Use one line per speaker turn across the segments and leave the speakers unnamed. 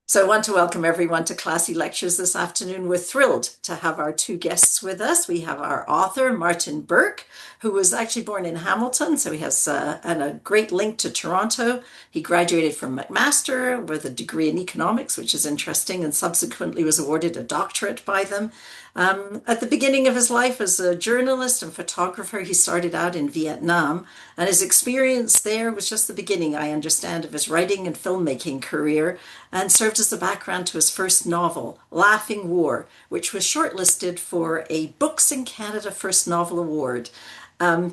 So I want to welcome everyone to Classy Lectures this afternoon. We're thrilled to have our two guests with us. We have our author, Martyn Burke, who was actually born in Hamilton, so he has a great link to Toronto. He graduated from McMaster with a degree in economics, which is interesting, and subsequently was awarded a doctorate by them. At the beginning of his life as a journalist and photographer, he started out in Vietnam, and his experience there was just the beginning, I understand, of his writing and filmmaking career, and served as the background to his first novel, Laughing War, which was shortlisted for a Books in Canada First Novel Award.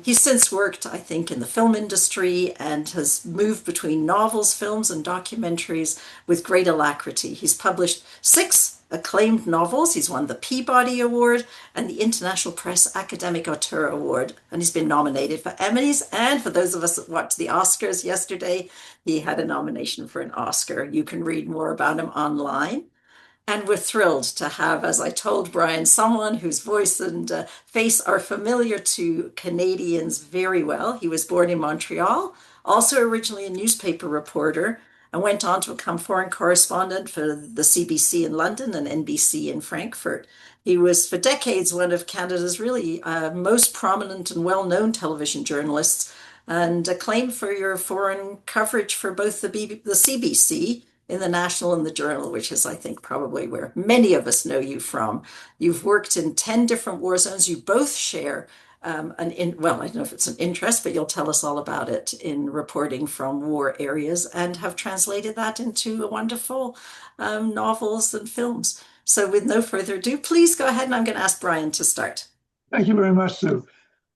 He's since worked, I think, in the film industry and has moved between novels, films, and documentaries with great alacrity. He's published six acclaimed novels. He's won the Peabody Award and the International Press Academic Auteur Award, and he's been nominated for Emmys. And for those of us that watched the Oscars yesterday, he had a nomination for an Oscar. You can read more about him online. And we're thrilled to have, as I told Brian, someone whose voice and face are familiar to Canadians very well. He was born in Montreal, also originally a newspaper reporter, and went on to become foreign correspondent for the CBC in London and NBC in Frankfurt. He was for decades one of Canada's really most prominent and well-known television journalists, and acclaimed for your foreign coverage for both the CBC in the National and the Journal, which is, I think, probably where many of us know you from. You've worked in 10 different war zones. You both share well, I don't know if it's an interest, but you'll tell us all about it in reporting from war areas and have translated that into wonderful novels and films. So with no further ado, please go ahead, and I'm going to ask Brian to start.
Thank you very much, Sue.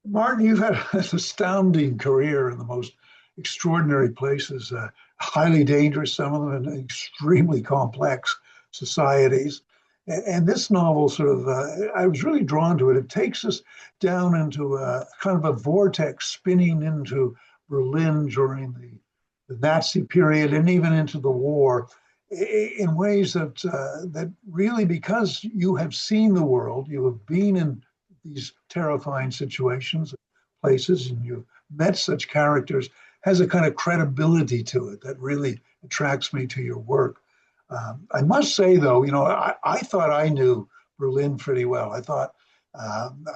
Martyn, you've had an astounding career in the most extraordinary places, highly dangerous, some of them, in extremely complex societies. And this novel I was really drawn to it. It takes us down into a kind of a vortex spinning into Berlin during the Nazi period and even into the war in ways that really, because you have seen the world, you have been in these terrifying situations, places, and you've met such characters, has a kind of credibility to it that really attracts me to your work. I must say, though, I thought I knew Berlin pretty well. I thought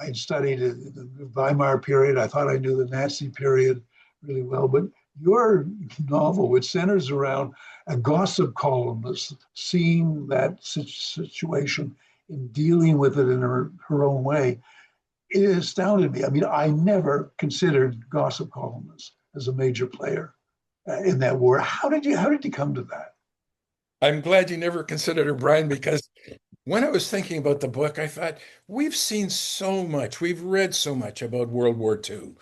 I'd studied the Weimar period. I thought I knew the Nazi period really well. But your novel, which centers around a gossip columnist seeing that situation and dealing with it in her own way, it astounded me. I mean, I never considered gossip columnists as a major player in that war. How did you come to that?
I'm glad you never considered it, Brian, because when I was thinking about the book, I thought we've seen so much, we've read so much about World War II.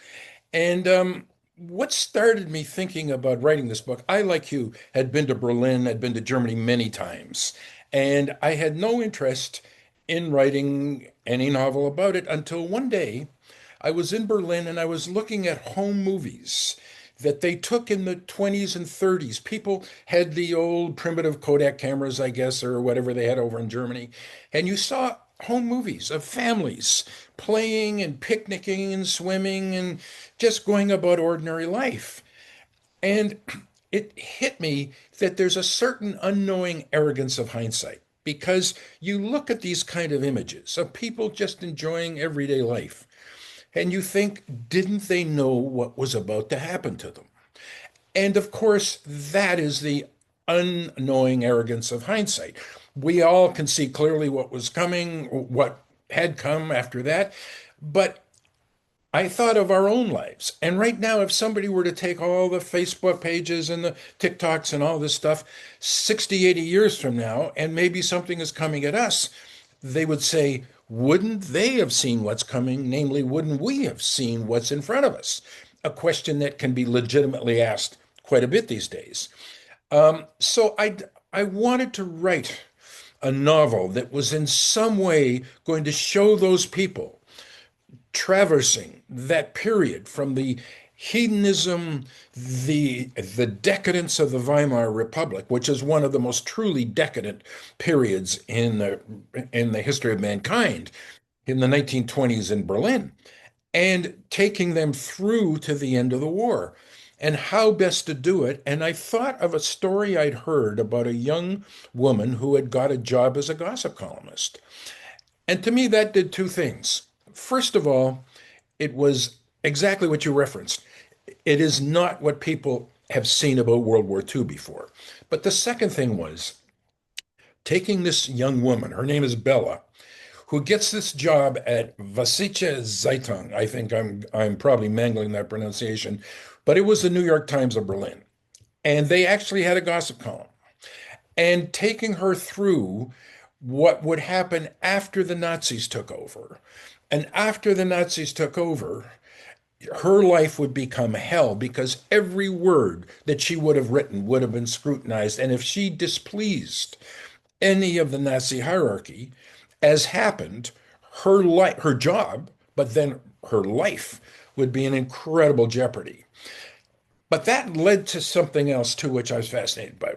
And what started me thinking about writing this book, I, like you, had been to Berlin, had been to Germany many times, and I had no interest in writing any novel about it until one day I was in Berlin and I was looking at home movies that they took in the 20s and 30s. People had the old primitive Kodak cameras, I guess, or whatever they had over in Germany. And you saw home movies of families playing and picnicking and swimming and just going about ordinary life. And it hit me that there's a certain unknowing arrogance of hindsight because you look at these kind of images of people just enjoying everyday life. And you think, didn't they know what was about to happen to them? And of course, that is the unknowing arrogance of hindsight. We all can see clearly what was coming, what had come after that. But I thought of our own lives. And right now, if somebody were to take all the Facebook pages and the TikToks and all this stuff 60, 80 years from now, and maybe something is coming at us, they would say, wouldn't they have seen what's coming? Namely, wouldn't we have seen what's in front of us? A question that can be legitimately asked quite a bit these days. So I wanted to write a novel that was in some way going to show those people traversing that period from the hedonism, the decadence of the Weimar Republic, which is one of the most truly decadent periods in the history of mankind, in the 1920s in Berlin, and taking them through to the end of the war. and how best to do it. And I thought of a story I'd heard about a young woman who had got a job as a gossip columnist. And to me, that did two things. First of all, it was exactly what you referenced. It is not what people have seen about World War II before. But the second thing was taking this young woman, her name is Bella, who gets this job at Wasice Zeitung. I think I'm probably mangling that pronunciation, but it was the New York Times of Berlin. And they actually had a gossip column. And taking her through what would happen after the Nazis took over. And after the Nazis took over, her life would become hell because every word that she would have written would have been scrutinized. And if she displeased any of the Nazi hierarchy, as happened, her job, but then her life would be in incredible jeopardy. But that led to something else too, which I was fascinated by.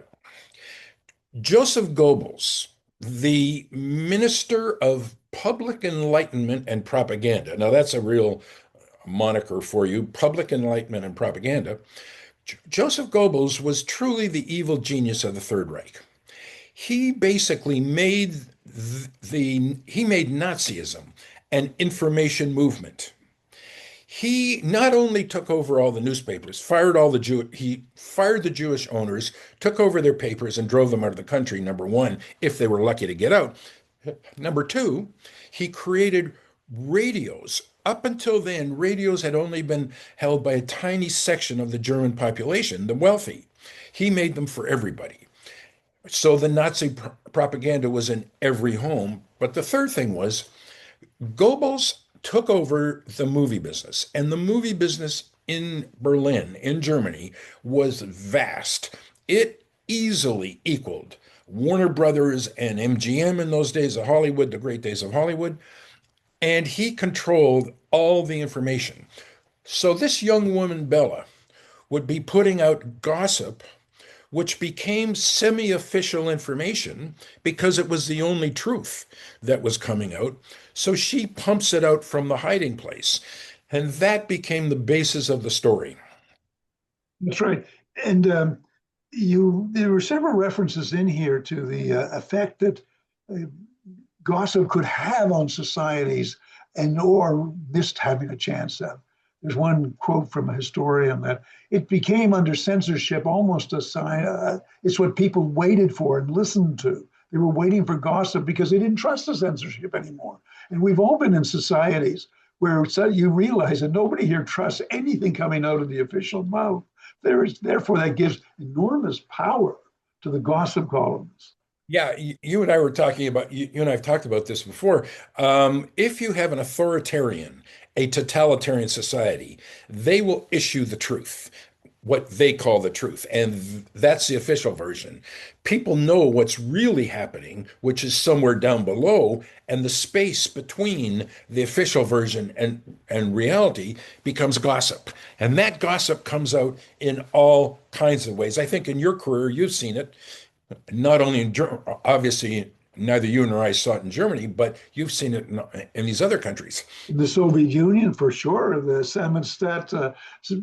Joseph Goebbels, the Minister of Public Enlightenment and Propaganda. Now, that's a real moniker for you, Public Enlightenment and Propaganda. Joseph Goebbels was truly the evil genius of the Third Reich. He basically he made Nazism an information movement. He not only took over all the newspapers, he fired the Jewish owners, took over their papers and drove them out of the country, number one, if they were lucky to get out. Number two, he created radios. Up until then, radios had only been held by a tiny section of the German population, the wealthy. He made them for everybody. So the Nazi propaganda was in every home. But the third thing was Goebbels took over the movie business, and the movie business in Berlin, in Germany, was vast. It easily equaled Warner Brothers and MGM in those days of Hollywood, the great days of Hollywood, and he controlled all the information. So this young woman, Bella, would be putting out gossip which became semi-official information because it was the only truth that was coming out. So she pumps it out from the hiding place. And that became the basis of the story.
That's right. And there were several references in here to the effect that uh, gossip could have on societies and or missed having a chance of. There's one quote from a historian that it became under censorship almost a sign. It's what people waited for and listened to. They were waiting for gossip because they didn't trust the censorship anymore. And we've all been in societies where you realize that nobody here trusts anything coming out of the official mouth. Therefore, that gives enormous power to the gossip columnists.
Yeah, you and I were talking about, you and I have talked about this before. If you have an authoritarian, a totalitarian society, they will issue the truth, what they call the truth. And that's the official version. People know what's really happening, which is somewhere down below, and the space between the official version and reality becomes gossip. And that gossip comes out in all kinds of ways. I think in your career, you've seen it not only in obviously neither you nor I saw it in Germany, but you've seen it in these other countries.
The Soviet Union, for sure, the Samizdat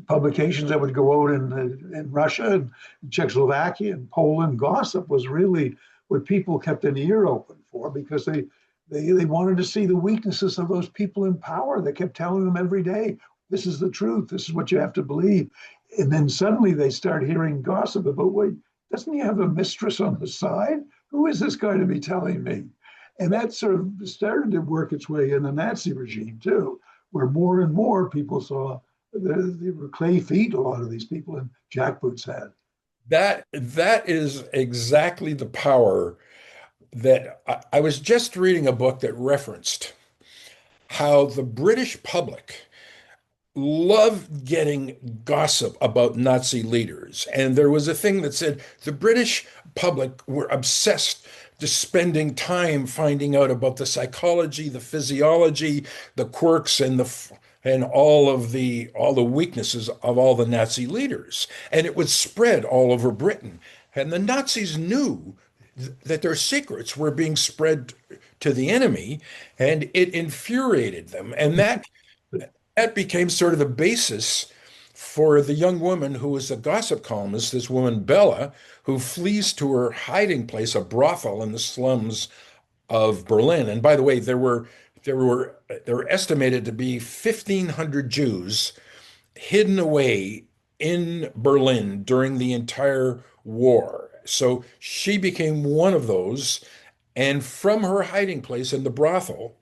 publications that would go out in Russia and Czechoslovakia and Poland, gossip was really what people kept an ear open for because they wanted to see the weaknesses of those people in power. They kept telling them every day, this is the truth, this is what you have to believe. And then suddenly they start hearing gossip about, wait, doesn't he have a mistress on the side? Who is this guy to be telling me? And that sort of started to work its way in the Nazi regime too, where more and more people saw they were clay feet, a lot of these people in jackboots had.
That is exactly the power that I was just reading a book that referenced how the British public loved getting gossip about Nazi leaders. And there was a thing that said the British public were obsessed just spending time finding out about the psychology, the physiology, the quirks and all the weaknesses of all the Nazi leaders. And it would spread all over Britain. And the Nazis knew that their secrets were being spread to the enemy, and it infuriated them. And that became sort of the basis for the young woman who is a gossip columnist, this woman Bella, who flees to her hiding place, a brothel in the slums of Berlin. And by the way, there were estimated to be 1,500 Jews hidden away in Berlin during the entire war. So she became one of those. And from her hiding place in the brothel,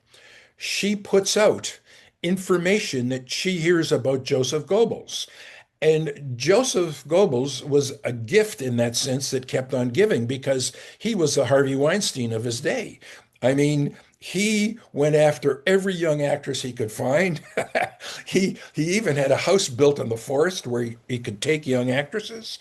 she puts out information that she hears about Joseph Goebbels. And Joseph Goebbels was a gift in that sense that kept on giving because he was the Harvey Weinstein of his day. I mean, he went after every young actress he could find. He even had a house built in the forest where he could take young actresses.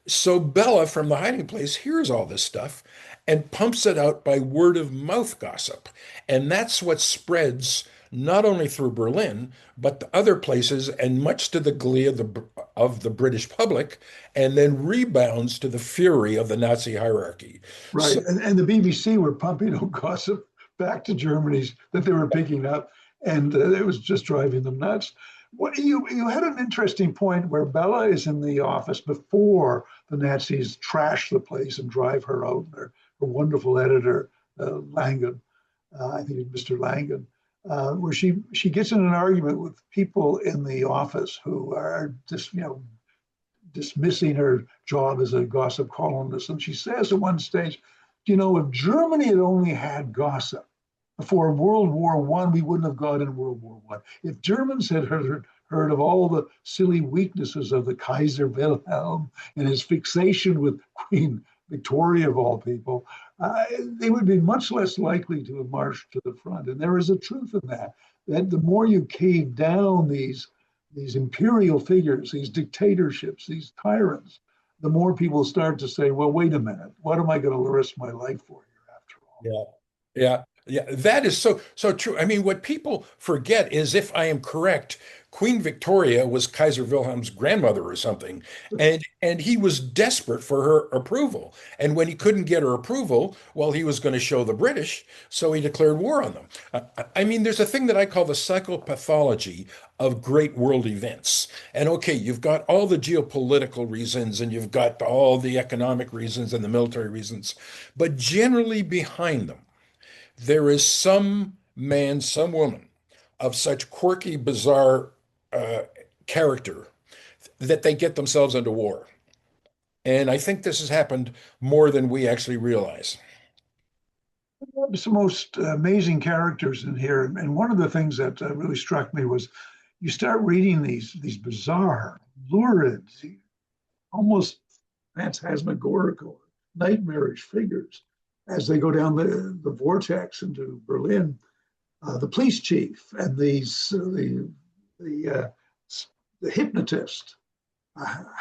So Bella from the hiding place hears all this stuff and pumps it out by word of mouth gossip. And that's what spreads not only through Berlin, but to other places, and much to the glee of the British public, and then rebounds to the fury of the Nazi hierarchy.
Right.
So,
And the BBC were pumping out gossip back to Germany's that they were picking up, and it was just driving them nuts. What you had an interesting point where Bella is in the office before the Nazis trash the place and drive her out. Her wonderful editor, Langen, I think it's Mr. Langen, where she gets in an argument with people in the office who are just dismissing her job as a gossip columnist. And she says at one stage, if Germany had only had gossip before World War One, we wouldn't have got in World War One. If Germans had heard of all the silly weaknesses of the Kaiser Wilhelm and his fixation with Queen Victoria of all people, they would be much less likely to have marched to the front. And there is a truth in that the more you cave down these imperial figures, these dictatorships, these tyrants, the more people start to say, well, wait a minute, what am I going to risk my life for here after all?
yeah, yeah, yeah. That is so true. I mean, what people forget is, if I am correct, Queen Victoria was Kaiser Wilhelm's grandmother or something, and he was desperate for her approval. And when he couldn't get her approval, well, he was going to show the British, so he declared war on them. I mean, there's a thing that I call the psychopathology of great world events. And okay, you've got all the geopolitical reasons, and you've got all the economic reasons and the military reasons, but generally behind them, there is some man, some woman of such quirky, bizarre uh, character that they get themselves into war. And I think this has happened more than we actually realize.
There's the most amazing characters in here. And one of the things that really struck me was you start reading these bizarre, lurid, almost phantasmagorical, nightmarish figures as they go down the vortex into Berlin. The police chief and the hypnotist,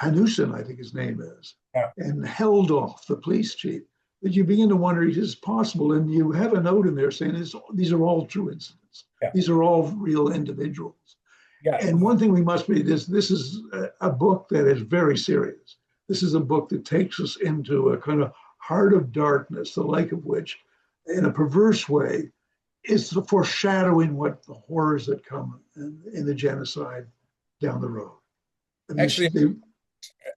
Hanussen, I think his name is,
Yeah.
and Heldolf, the police chief, that you begin to wonder, is this possible? And you have a note in there saying these are all true incidents.
Yeah.
These are all real individuals.
Yeah.
And one thing we must be, this is a book that is very serious. This is a book that takes us into a kind of heart of darkness, the like of which, in a perverse way, is the foreshadowing what the horrors that come in the genocide down the road. I mean,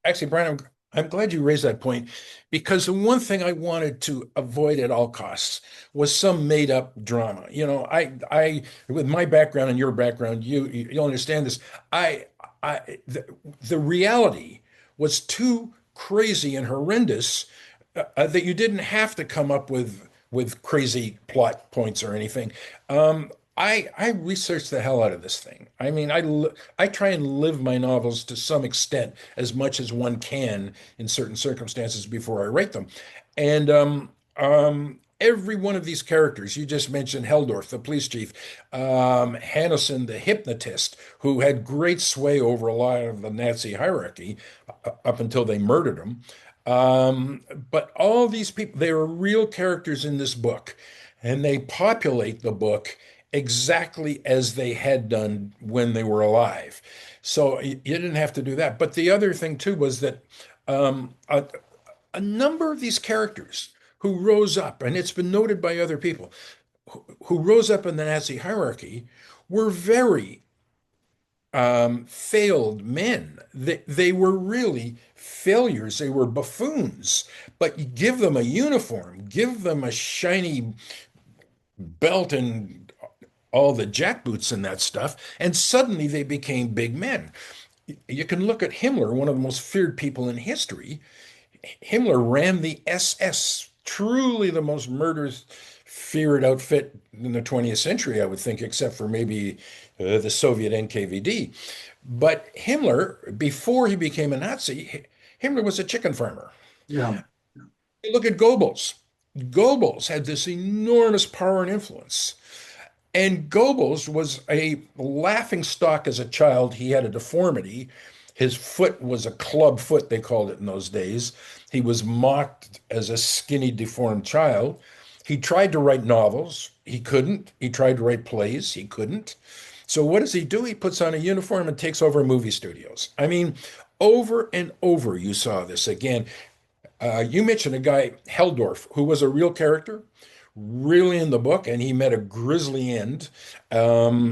Actually, Brian, I'm glad you raised that point, because the one thing I wanted to avoid at all costs was some made up drama. With my background and your background, you'll understand this. The reality was too crazy and horrendous that you didn't have to come up with crazy plot points or anything. I researched the hell out of this thing. I mean, I try and live my novels to some extent, as much as one can in certain circumstances before I write them. And every one of these characters, you just mentioned Heldorf, the police chief, Hanneson, the hypnotist, who had great sway over a lot of the Nazi hierarchy up until they murdered him. But all these people, they are real characters in this book, and they populate the book exactly as they had done when they were alive. So you didn't have to do that. But the other thing too was that a number of these characters who rose up, and it's been noted by other people, who rose up in the Nazi hierarchy were very failed men. They were really failures. They were buffoons. But you give them a uniform, give them a shiny belt and all the jackboots and that stuff, and suddenly they became big men. You can look at Himmler, one of the most feared people in history. Himmler ran the SS, truly the most murderous, feared outfit in the 20th century, I would think, except for maybe the Soviet NKVD. But Himmler, before he became a Nazi, Himmler was a chicken farmer.
Yeah.
Look at Goebbels. Goebbels had this enormous power and influence. And Goebbels was a laughing stock as a child. He had a deformity. His foot was a club foot, they called it in those days. He was mocked as a skinny, deformed child. He tried to write novels. He couldn't. He tried to write plays. He couldn't. So what does he do? He puts on a uniform and takes over movie studios. I mean, over and over, you saw this again. You mentioned a guy, Heldorf, who was a real character, really in the book, and he met a grisly end.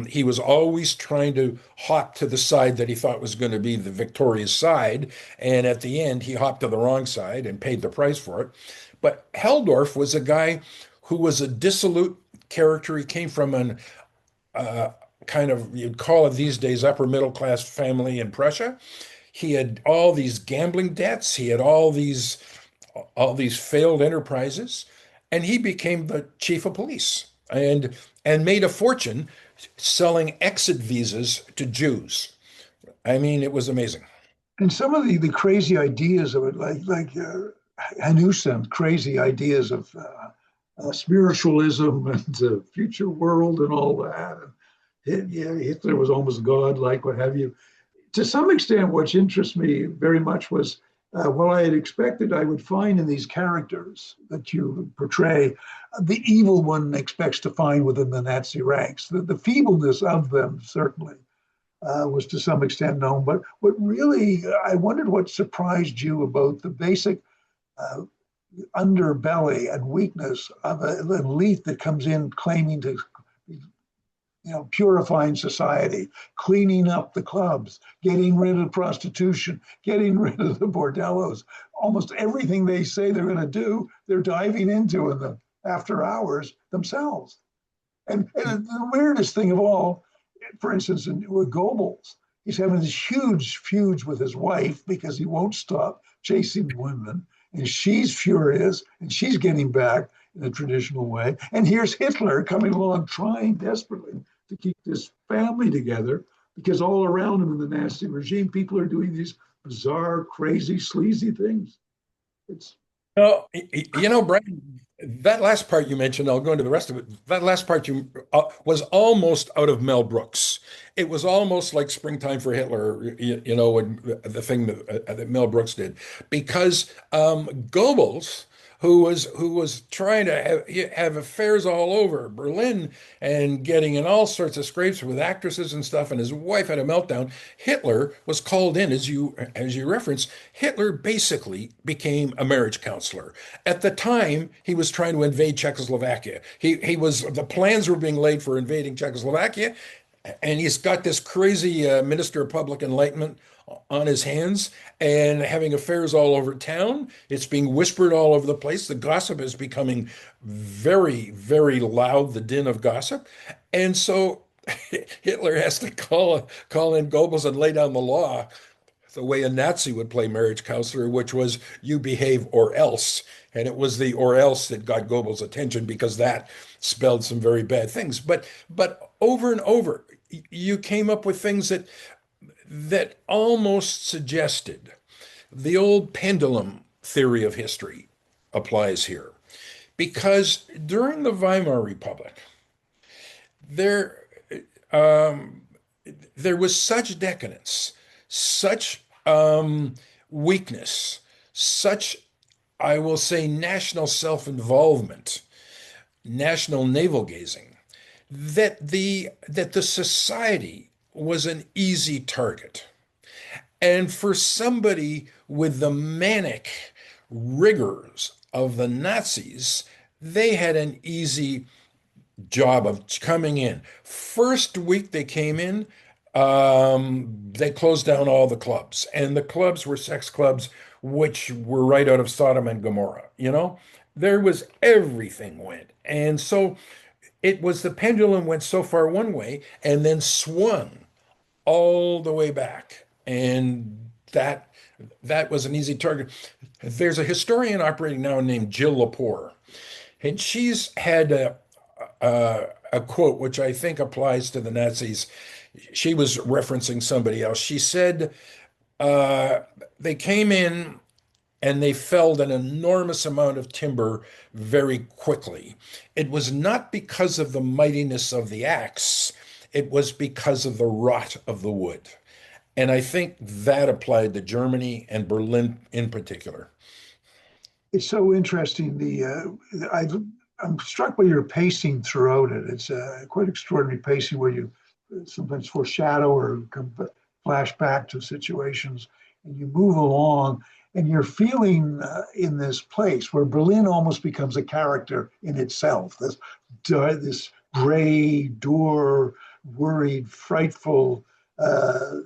He was always trying to hop to the side that he thought was going to be the victorious side, and at the end, he hopped to the wrong side and paid the price for it. But Heldorf was a guy who was a dissolute character. He came from an kind of, you'd call it these days, upper middle class family in Prussia. He had all these gambling debts. He had all these failed enterprises, and he became the chief of police and made a fortune selling exit visas to Jews. I mean, it was amazing.
And some of the crazy ideas of it, like Hanuss's crazy ideas of spiritualism and the future world and all that. And yeah, Hitler was almost godlike, what have you. To some extent, what interests me very much was what I had expected I would find in these characters that you portray, the evil one expects to find within the Nazi ranks. The feebleness of them certainly was to some extent known. But what really, I wondered what surprised you about the basic uh, underbelly and weakness of an elite that comes in claiming to, purifying society, cleaning up the clubs, getting rid of prostitution, getting rid of the bordellos. Almost everything they say they're going to do, they're diving into in the after hours themselves. And the weirdest thing of all, for instance, with Goebbels, he's having this huge feuds with his wife because he won't stop chasing women. And she's furious and she's getting back in a traditional way. And here's Hitler coming along trying desperately to keep this family together because all around him in the Nazi regime, people are doing these bizarre, crazy, sleazy things. It's
Brian, that last part you mentioned, I'll go into the rest of it. That last part you was almost out of Mel Brooks. It was almost like Springtime for Hitler, when the thing that Mel Brooks did, because Goebbels, who was trying to have affairs all over Berlin and getting in all sorts of scrapes with actresses and stuff, and his wife had a meltdown. Hitler was called in, as you referenced. Hitler basically became a marriage counselor. At the time, he was trying to invade Czechoslovakia. The plans were being laid for invading Czechoslovakia, and he's got this crazy minister of public enlightenment on his hands and having affairs all over town. It's being whispered all over the place. The gossip is becoming very, very loud, the din of gossip. And so Hitler has to call in Goebbels and lay down the law the way a Nazi would play marriage counselor, which was you behave or else. And it was the or else that got Goebbels' attention because that spelled some very bad things. But over and over, you came up with things that almost suggested the old pendulum theory of history applies here. Because during the Weimar Republic, there um, there was such decadence, such weakness, such, I will say, national self-involvement, national navel gazing, that the society was an easy target. And for somebody with the manic rigors of the Nazis, they had an easy job of coming in. First week they came in, They closed down all the clubs, and the clubs were sex clubs, which were right out of Sodom and Gomorrah. There was everything went. And so it was the pendulum went so far one way and then swung all the way back. And that was an easy target. There's a historian operating now named Jill Lepore, and she's had a quote which I think applies to the Nazis. She was referencing somebody else. She said, uh, they came in and they felled an enormous amount of timber very quickly. It was not because of the mightiness of the axe, it was because of the rot of the wood. And I think that applied to Germany and Berlin in particular.
It's so interesting. I'm struck by your pacing throughout it. It's quite extraordinary pacing where you sometimes foreshadow or flash back to situations, and you move along, and you're feeling in this place where Berlin almost becomes a character in itself. This gray, dour, worried, frightful, uh,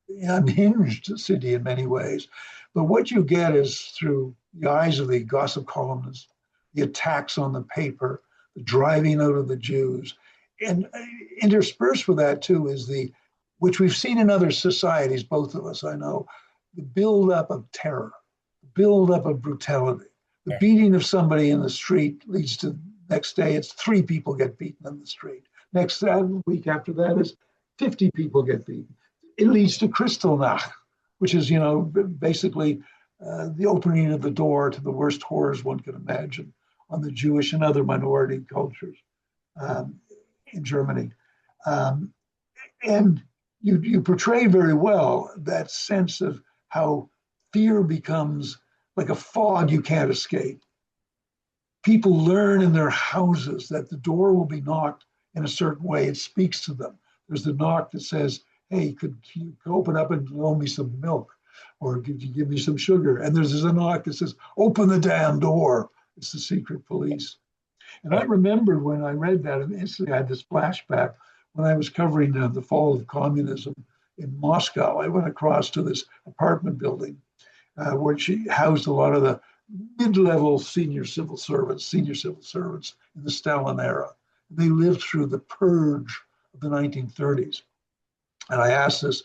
unhinged city in many ways. But what you get is through the eyes of the gossip columnist, the attacks on the paper, the driving out of the Jews. And interspersed with that, too, is which we've seen in other societies, both of us, I know, the buildup of terror, the buildup of brutality. The beating of somebody in the street leads to next day, it's 3 people get beaten in the street. Next week after that is 50 people get beaten. It leads to Kristallnacht, which is, basically the opening of the door to the worst horrors one can imagine on the Jewish and other minority cultures in Germany. And you portray very well that sense of how fear becomes like a fog you can't escape. People learn in their houses that the door will be knocked in a certain way. It speaks to them. There's the knock that says, hey, could you open up and loan me some milk? Or could you give me some sugar? And there's a knock that says, open the damn door. It's the secret police. And I remembered when I read that, and instantly I had this flashback when I was covering the fall of communism in Moscow. I went across to this apartment building where she housed a lot of the mid-level senior civil servants in the Stalin era. They lived through the purge of the 1930s. And I asked this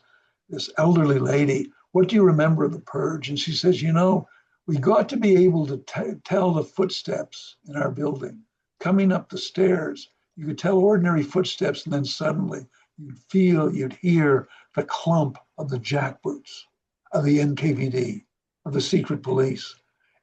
elderly lady, what do you remember of the purge? And she says, we got to be able to tell the footsteps in our building coming up the stairs. You could tell ordinary footsteps, and then suddenly you'd hear the clump of the jackboots of the NKVD, of the secret police.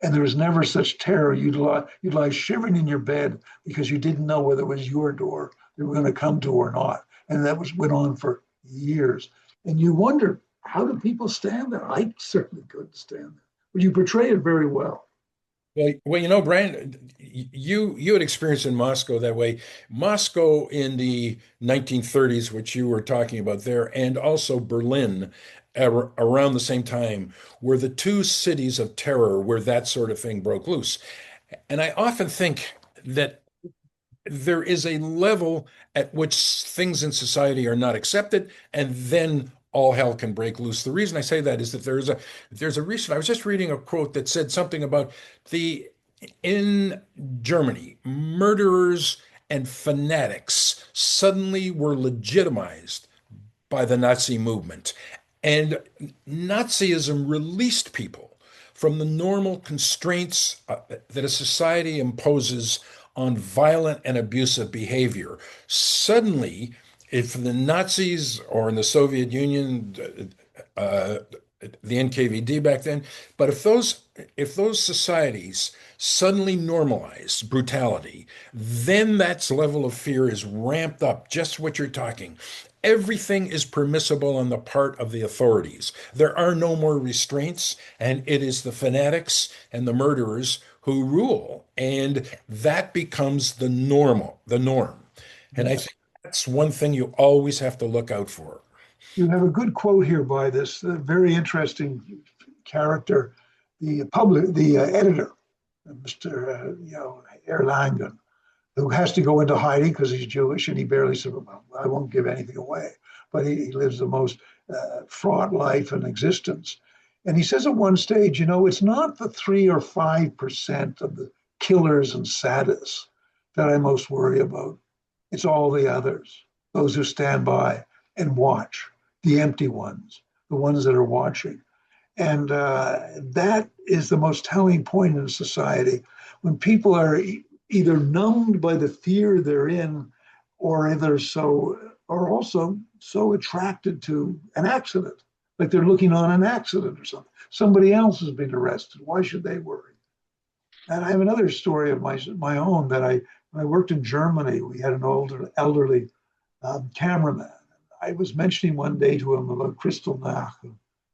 And there was never such terror. You'd lie shivering in your bed because you didn't know whether it was your door they were going to come to or not. And that went on for years. And you wonder, how do people stand there? I certainly couldn't stand there. But you portray it very well.
Well, Brian, you had experience in Moscow that way. Moscow in the 1930s, which you were talking about there, and also Berlin around the same time, were the two cities of terror where that sort of thing broke loose. And I often think that there is a level at which things in society are not accepted, and then all hell can break loose. The reason I say that is that there's a recent, I was just reading a quote that said something about in Germany, murderers and fanatics suddenly were legitimized by the Nazi movement. And Nazism released people from the normal constraints that a society imposes on violent and abusive behavior. Suddenly, if the Nazis or in the Soviet Union, the NKVD back then, but if those societies suddenly normalize brutality, then that level of fear is ramped up, just what you're talking. Everything is permissible on the part of the authorities. There are no more restraints, and it is the fanatics and the murderers who rule, and that becomes the norm. And I think that's one thing you always have to look out for.
You have a good quote here by this very interesting character, the editor, Mr. Erlangen, who has to go into hiding because he's Jewish and he barely said, well, I won't give anything away. but he lives the most fraught life in existence. And he says at one stage, it's not the 3 or 5% of the killers and sadists that I most worry about. It's all the others, those who stand by and watch, the empty ones, the ones that are watching. And that is the most telling point in society when people are either numbed by the fear they're in, or or also so attracted to an accident, like they're looking on an accident or something. Somebody else has been arrested. Why should they worry? And I have another story of my own that when I worked in Germany, we had an elderly cameraman. I was mentioning one day to him about Kristallnacht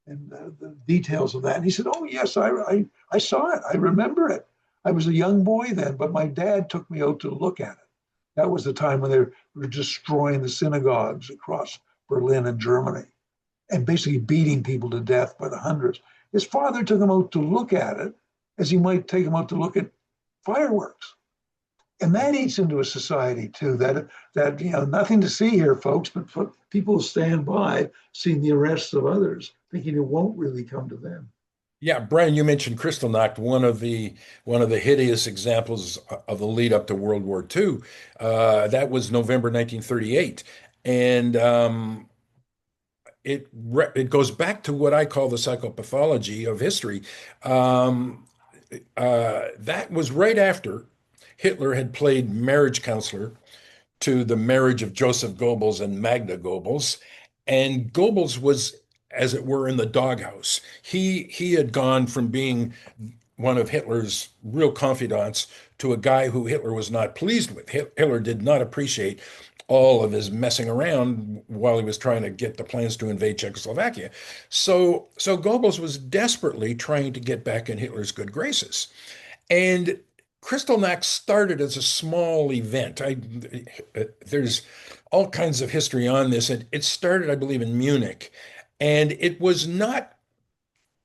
and the details of that. And he said, "Oh, yes, I saw it. I remember it. I was a young boy then, but my dad took me out to look at it." That was the time when they were destroying the synagogues across Berlin and Germany and basically beating people to death by the hundreds. His father took him out to look at it as he might take him out to look at fireworks. And that eats into a society too, that nothing to see here, folks, but people stand by seeing the arrests of others, thinking it won't really come to them.
Yeah, Brian, you mentioned Kristallnacht, one of the hideous examples of the lead up to World War II. That was November 1938, and it goes back to what I call the psychopathology of history. That was right after Hitler had played marriage counselor to the marriage of Joseph Goebbels and Magda Goebbels, and Goebbels was, as it were, in the doghouse. He had gone from being one of Hitler's real confidants to a guy who Hitler was not pleased with. Hitler did not appreciate all of his messing around while he was trying to get the plans to invade Czechoslovakia. So Goebbels was desperately trying to get back in Hitler's good graces. And Kristallnacht started as a small event. There's all kinds of history on this. It started, I believe, in Munich. And it was not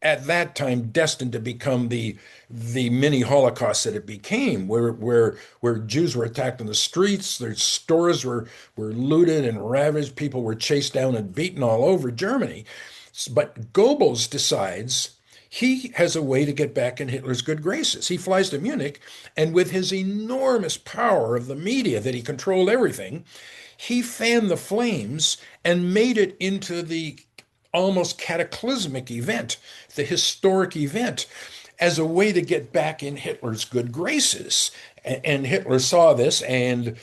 at that time destined to become the mini Holocaust that it became, where Jews were attacked in the streets, their stores were looted and ravaged, people were chased down and beaten all over Germany. But Goebbels decides he has a way to get back in Hitler's good graces. He flies to Munich, and with his enormous power of the media that he controlled everything, he fanned the flames and made it into the almost cataclysmic event, the historic event, as a way to get back in Hitler's good graces. And Hitler saw this, and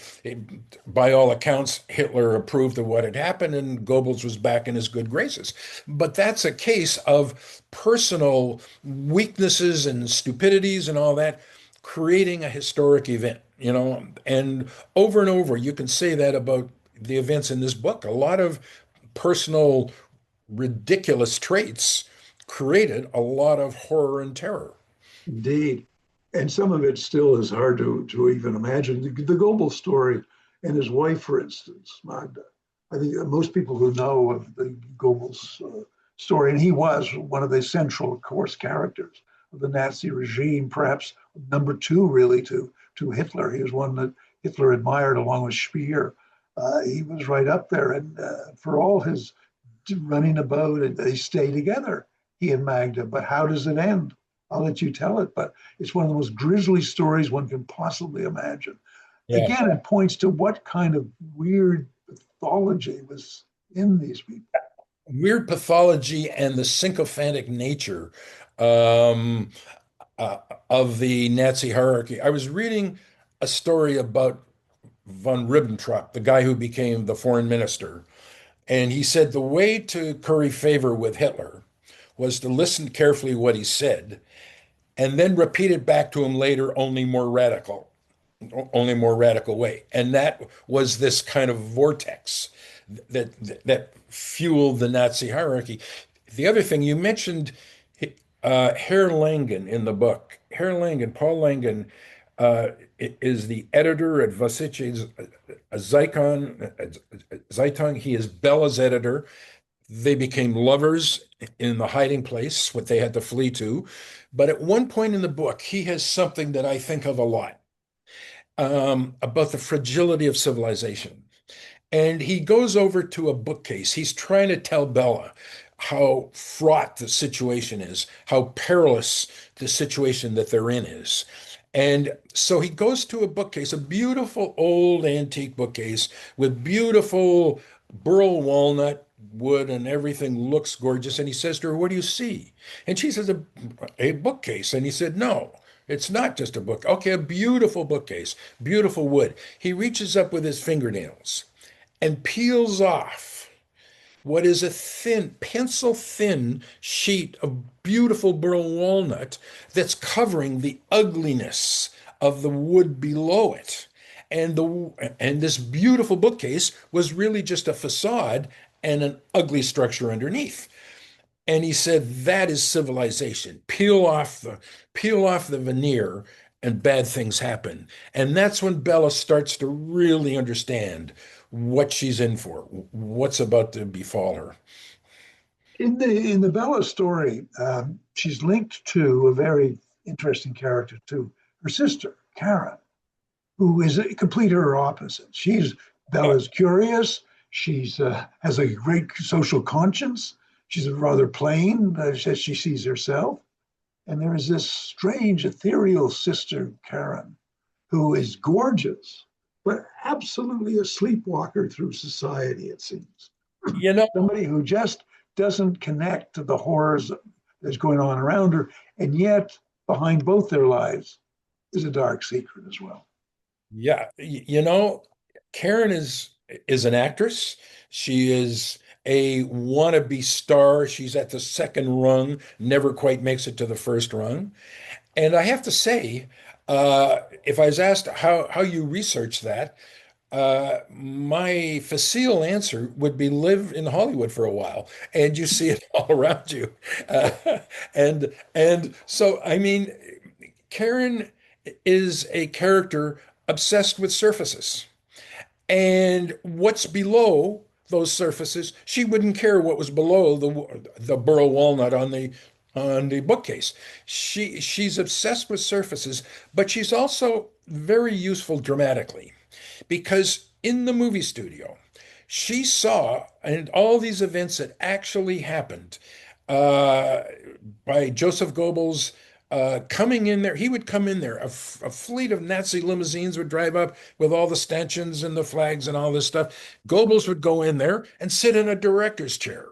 by all accounts, Hitler approved of what had happened, and Goebbels was back in his good graces. But that's a case of personal weaknesses and stupidities and all that, creating a historic event, and over, you can say that about the events in this book. A lot of personal ridiculous traits created a lot of horror and terror.
Indeed. And some of it still is hard to even imagine. The Goebbels story and his wife, for instance, Magda. I think most people who know of the Goebbels story, and he was one of the central, of course, characters of the Nazi regime, perhaps number two, really, to Hitler. He was one that Hitler admired along with Speer. He was right up there. And for all his running about, and they stay together, he and Magda. But how does it end? I'll let you tell it, but it's one of the most grisly stories one can possibly imagine. Yeah. Again, it points to what kind of weird pathology was in these people.
Weird pathology and the sycophantic nature of the Nazi hierarchy. I was reading a story about von Ribbentrop, the guy who became the foreign minister. And he said the way to curry favor with Hitler was to listen carefully to what he said and then repeat it back to him later, only more radical way. And that was this kind of vortex that fueled the Nazi hierarchy. The other thing you mentioned, Herr Langen in the book. Herr Langen, Paul Langen, is the editor at Vossische Zeitung. He is Bella's editor. They became lovers in the hiding place, what they had to flee to. But at one point in the book, he has something that I think of a lot about the fragility of civilization. And he goes over to a bookcase. He's trying to tell Bella how fraught the situation is, how perilous the situation that they're in is. And so he goes to a bookcase, a beautiful old antique bookcase with beautiful burl walnut wood, and everything looks gorgeous. And he says to her, "What do you see?" And she says, a bookcase. And he said, "No, it's not just a book. Okay, a beautiful bookcase, beautiful wood." He reaches up with his fingernails and peels off what is a thin, pencil thin sheet of beautiful burl walnut that's covering the ugliness of the wood below it. And this beautiful bookcase was really just a facade and an ugly structure underneath. And he said, that is civilization. Peel off the veneer and bad things happen. And that's when Bella starts to really understand what she's in for, what's about to befall her.
In the Bella story, she's linked to a very interesting character, to her sister, Karen, who is a complete her opposite. Bella's curious. She's has a great social conscience. She's rather plain as she sees herself. And there is this strange, ethereal sister, Karen, who is gorgeous, but absolutely a sleepwalker through society, it seems.
You know,
Somebody who just doesn't connect to the horrors that's going on around her. And yet, behind both their lives is a dark secret as well.
yeah, you know, Karen is an actress. She is a wannabe star. She's at the second rung, never quite makes it to the first rung. And I have to say, if I was asked how you research that, my facile answer would be live in Hollywood for a while, and you see it all around you. Uh, and so, I mean, Karen is a character obsessed with surfaces. And what's below those surfaces, she wouldn't care what was below the burl walnut on the bookcase. She's obsessed with surfaces, but she's also very useful dramatically because in the movie studio, she saw and all these events that actually happened uh, by Joseph Goebbels coming in there. He would come in there. A fleet of Nazi limousines would drive up with all the stanchions and the flags and all this stuff. Goebbels would go in there and sit in a director's chair.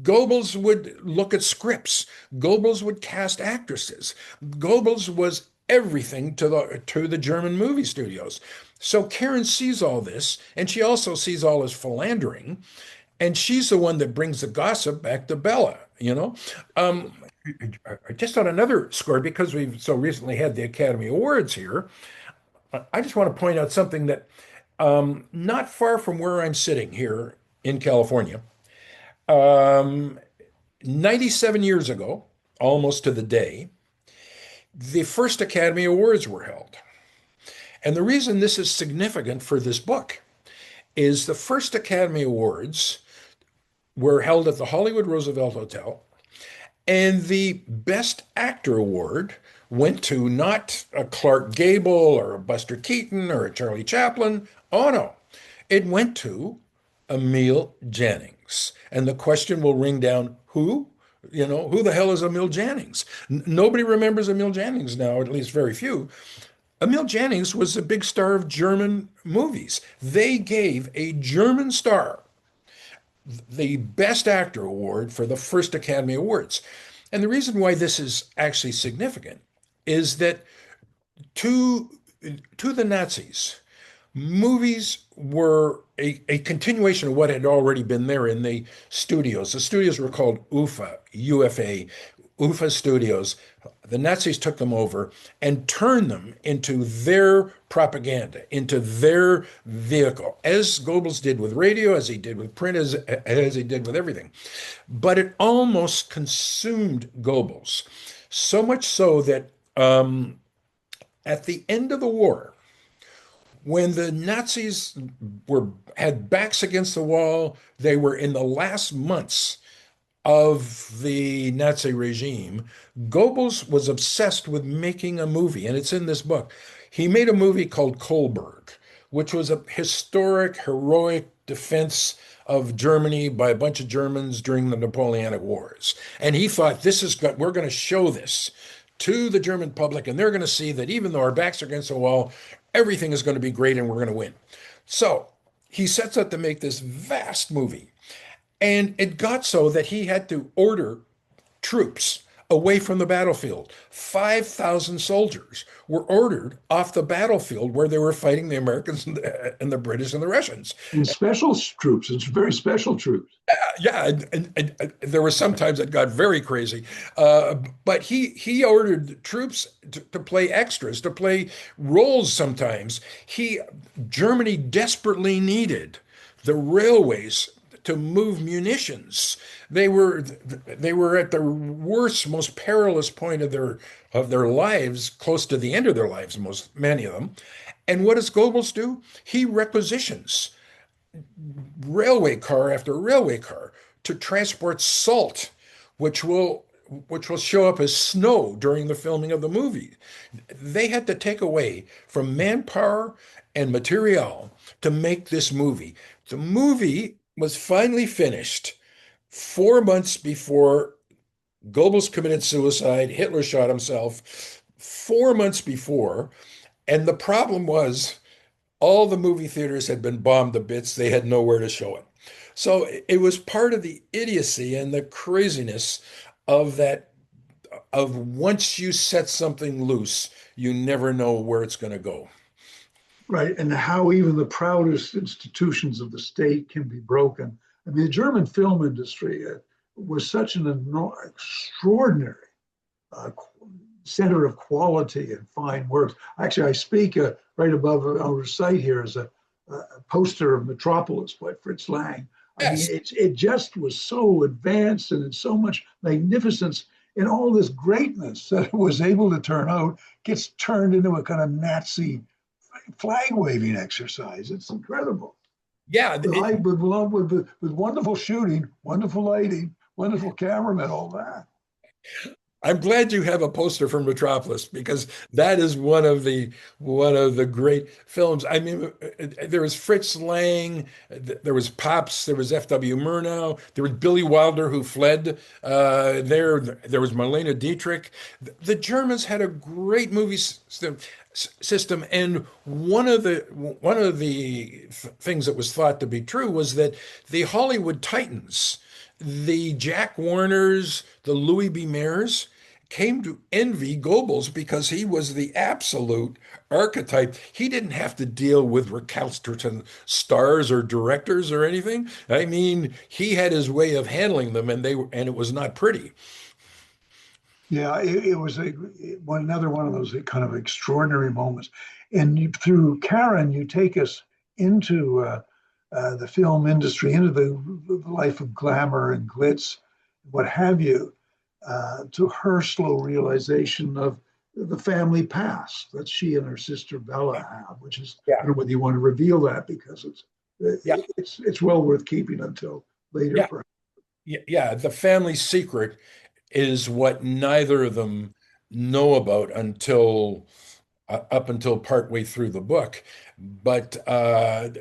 Goebbels would look at scripts. Goebbels would cast actresses. Goebbels was everything to the German movie studios. So Karen sees all this, and she also sees all his philandering, and she's the one that brings the gossip back to Bella, you know? Um, just on another score, because we've so recently had the Academy Awards here, I just want to point out something that not far from where I'm sitting here in California, um, 97 years ago, almost to the day, the first Academy Awards were held. And the reason this is significant for this book is the first Academy Awards were held at the Hollywood Roosevelt Hotel. And the Best Actor Award went to not a Clark Gable or a Buster Keaton or a Charlie Chaplin. Oh no, it went to Emil Jannings. And the question will ring down, who? You know, who the hell is Emil Jannings? Nobody remembers Emil Jannings now, at least very few. Emil Jannings was a big star of German movies. They gave a German star the Best Actor Award for the first Academy Awards. And the reason why this is actually significant is that to, to the Nazis, movies were a continuation of what had already been there in the studios. The studios were called UFA Studios. The Nazis took them over and turned them into their propaganda, into their vehicle, as Goebbels did with radio, as he did with print, as he did with everything. But it almost consumed Goebbels, so much so that at the end of the war, when the Nazis had backs against the wall, they were in the last months of the Nazi regime, Goebbels was obsessed with making a movie, and it's in this book. He made a movie called Kohlberg, which was a historic, heroic defense of Germany by a bunch of Germans during the Napoleonic Wars. And he thought, we're going to show this to the German public, and they're going to see that even though our backs are against the wall, everything is going to be great and we're going to win. So he sets out to make this vast movie. And it got so that he had to order troops away from the battlefield. 5,000 soldiers were ordered off the battlefield where they were fighting the Americans and the British and the Russians.
And special troops, it's very special troops.
Yeah, and there were some times it got very crazy. But he ordered troops to play extras, to play roles sometimes. Germany desperately needed the railways to move munitions. They were at the worst, most perilous point of their lives, close to the end of their lives, many of them. And what does Goebbels do? He requisitions railway car after railway car to transport salt, which will show up as snow during the filming of the movie. They had to take away from manpower and material to make this movie. The movie was finally finished 4 months before Goebbels committed suicide. Hitler shot himself 4 months before. And the problem was all the movie theaters had been bombed to bits. They had nowhere to show it. So it was part of the idiocy and the craziness of that, of once you set something loose, you never know where it's going to go.
Right, and how even the proudest institutions of the state can be broken. I mean, the German film industry was such an extraordinary center of quality and fine works. Actually, I speak right above our site here as a poster of Metropolis by Fritz Lang.
Yes.
I mean, it just was so advanced and in so much magnificence, and all this greatness that it was able to turn out gets turned into a kind of Nazi flag waving exercise. It's incredible.
Yeah.
With wonderful shooting, wonderful lighting, wonderful cameramen, all that.
I'm glad you have a poster from Metropolis, because that is one of the great films. I mean, there was Fritz Lang, there was Pops, there was F.W. Murnau, there was Billy Wilder, who fled. There was Marlene Dietrich. The Germans had a great movie system, and one of the things that was thought to be true was that the Hollywood titans, the Jack Warners, the Louis B. Mayers, came to envy Goebbels because he was the absolute archetype. He didn't have to deal with recalcitrant stars or directors or anything. I mean, he had his way of handling them, and it was not pretty.
Yeah, it was another one of those kind of extraordinary moments. And through Karen, you take us into the film industry, into the life of glamour and glitz, what have you, to her slow realization of the family past that she and her sister Bella have, which is, I don't know whether you want to reveal that, because it's well worth keeping until later.
Yeah, the family secret is what neither of them know about until up until partway through the book. But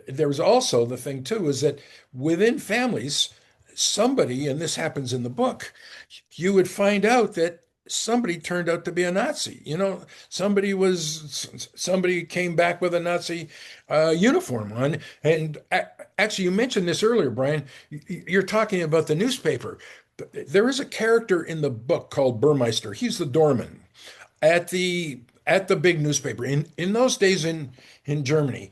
there's also the thing too, is that within families, somebody, and this happens in the book, you would find out that somebody turned out to be a Nazi. You know, somebody came back with a Nazi uniform on. And actually, you mentioned this earlier, Brian. You're talking about the newspaper. There is a character in the book called Burmeister. He's the doorman at the big newspaper. In those days in Germany,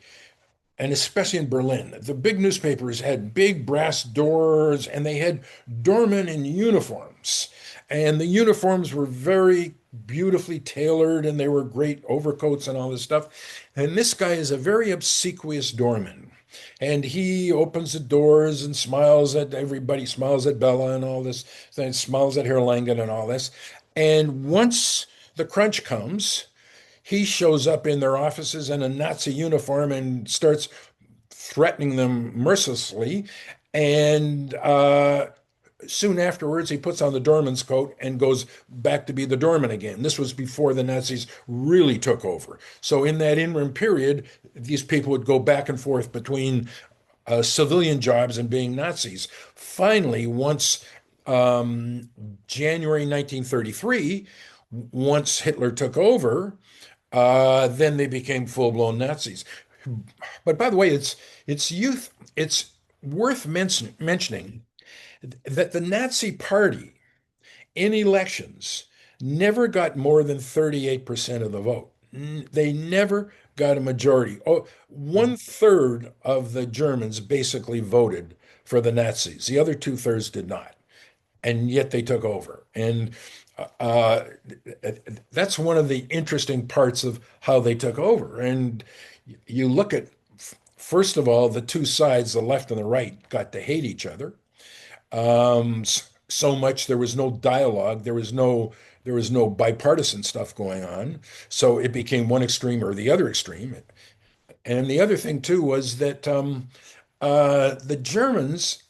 and especially in Berlin, the big newspapers had big brass doors, and they had doormen in uniforms. And the uniforms were very beautifully tailored, and they were great overcoats and all this stuff. And this guy is a very obsequious doorman. And he opens the doors and smiles at everybody, smiles at Bella and all this, then smiles at Herr Langen and all this. And once the crunch comes, he shows up in their offices in a Nazi uniform and starts threatening them mercilessly. And soon afterwards, he puts on the doorman's coat and goes back to be the doorman again. This was before the Nazis really took over. So in that interim period, these people would go back and forth between civilian jobs and being Nazis. Finally, once um, January 1933, once Hitler took over, then they became full-blown Nazis. But by the way, it's worth mentioning that the Nazi Party in elections never got more than 38% of the vote. They never got a majority. Oh, 1/3 of the Germans basically voted for the Nazis. The other 2/3 did not, and yet they took over. And uh, that's one of the interesting parts of how they took over. And you look at, first of all, the two sides, the left and the right, got to hate each other. So much there was no dialogue, there was no bipartisan stuff going on. So it became one extreme or the other extreme. And the other thing too was that the Germans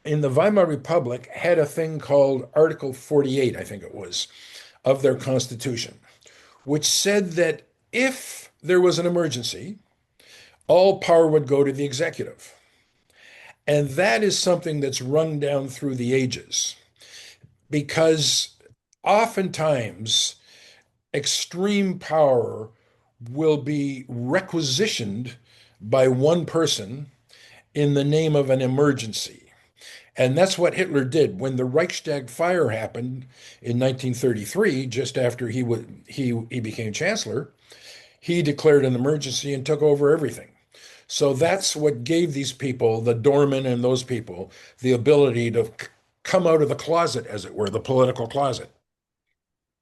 in the Weimar Republic had a thing called Article 48, I think it was, of their constitution, which said that if there was an emergency, all power would go to the executive. And that is something that's rung down through the ages because oftentimes extreme power will be requisitioned by one person in the name of an emergency. And that's what Hitler did when the Reichstag fire happened in 1933, just after he became chancellor. He declared an emergency and took over everything. So that's what gave these people, the doormen and those people, the ability to come out of the closet, as it were, the political closet.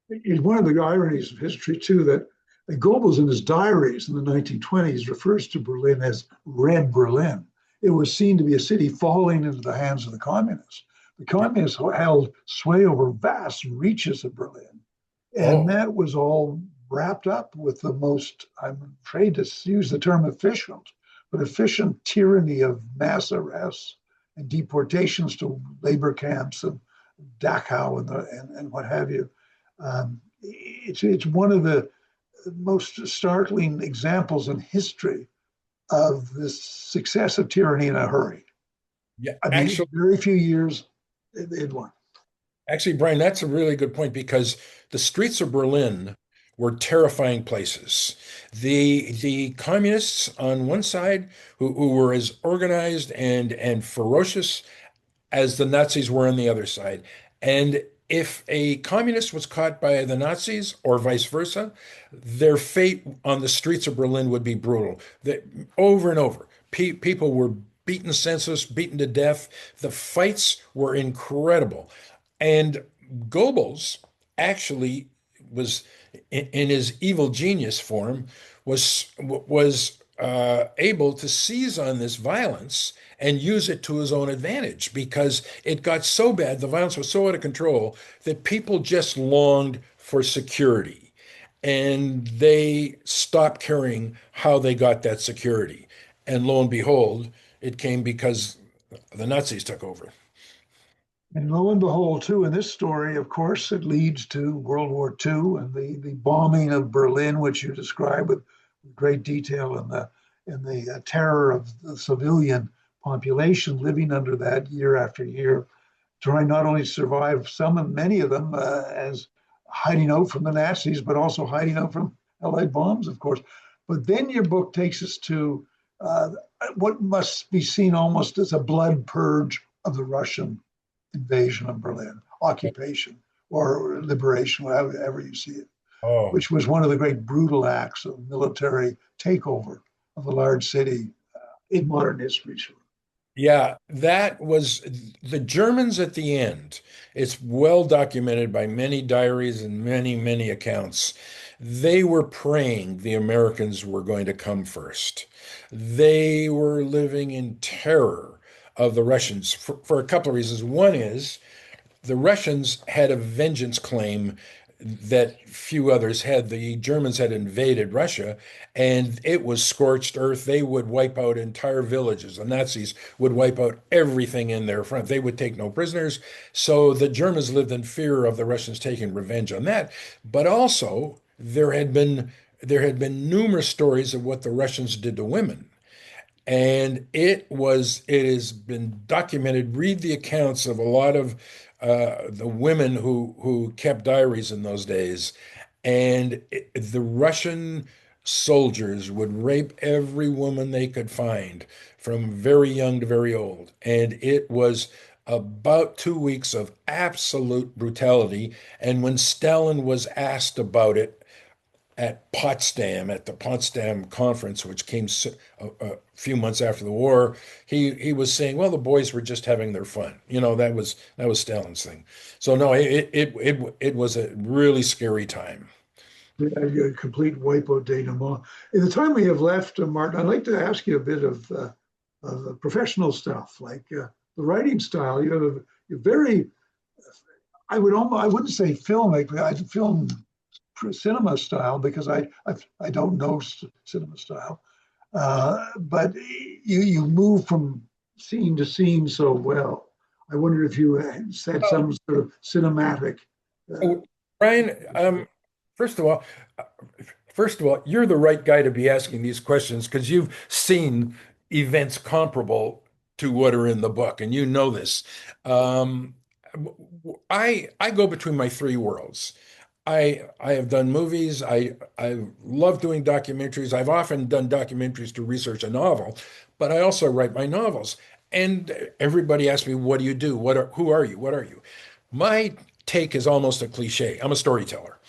It's one of the ironies of history, too, that Goebbels in his diaries in the 1920s refers to Berlin as Red Berlin. It was seen to be a city falling into the hands of the communists. The communists held sway over vast reaches of Berlin. And
Oh,
that was all wrapped up with the most, I'm afraid to use the term efficient, but efficient tyranny of mass arrests and deportations to labor camps and Dachau and what have you. It's one of the most startling examples in history of this success of tyranny in a hurry.
yeah.
I mean,
Actually,
very few years, it won.
Actually, Brian, that's a really good point because the streets of Berlin were terrifying places. The communists on one side, who were as organized and ferocious as the Nazis were on the other side. And if a communist was caught by the Nazis or vice versa, their fate on the streets of Berlin would be brutal. Over and over, people were beaten senseless, beaten to death. The fights were incredible. And Goebbels actually was, in his evil genius form, was able to seize on this violence and use it to his own advantage because it got so bad, the violence was so out of control that people just longed for security. And they stopped caring how they got that security. And lo and behold, it came because the Nazis took over.
And lo and behold, too, in this story, of course, it leads to World War II and the bombing of Berlin, which you describe with great detail, and the terror of the civilian population living under that year after year, trying not only to survive, some and many of them as hiding out from the Nazis, but also hiding out from Allied bombs, of course. But then your book takes us to uh, what must be seen almost as a blood purge of the Russian invasion of Berlin, occupation or liberation, however you see it,
Oh,
which was one of the great brutal acts of military takeover of a large city in modern history. Sure.
yeah, that was the Germans at the end. It's well documented by many diaries and many, many accounts. They were praying the Americans were going to come first. They were living in terror of the Russians for a couple of reasons. One is the Russians had a vengeance claim that few others had. The Germans had invaded Russia, and it was scorched earth. They would wipe out entire villages. The Nazis would wipe out everything in their front. They would take no prisoners. So the Germans lived in fear of the Russians taking revenge on that. But also, there had been numerous stories of what the Russians did to women. And it has been documented. Read the accounts of a lot of the women who kept diaries in those days. And the Russian soldiers would rape every woman they could find, from very young to very old. And it was about 2 weeks of absolute brutality. And when Stalin was asked about it at Potsdam, at the Potsdam Conference, which came a few months after the war, he was saying, "Well, the boys were just having their fun." That was Stalin's thing. So no, it was a really scary time.
A complete wipeout denouement. In the time we have left, Martyn, I'd like to ask you a bit of professional stuff, like the writing style. You have a very, I wouldn't say filmic, but I'd film cinema style because I don't know cinema style. But you move from scene to scene so well. I wonder if you had some sort of cinematic.
Oh, Brian, first of all, uh, first of all, you're the right guy to be asking these questions because you've seen events comparable to what are in the book, and you know this. Um, I go between my three worlds. I have done movies. I love doing documentaries. I've often done documentaries to research a novel, but I also write my novels. And everybody asks me, "What do you do? Who are you? What are you?" My take is almost a cliche. I'm a storyteller.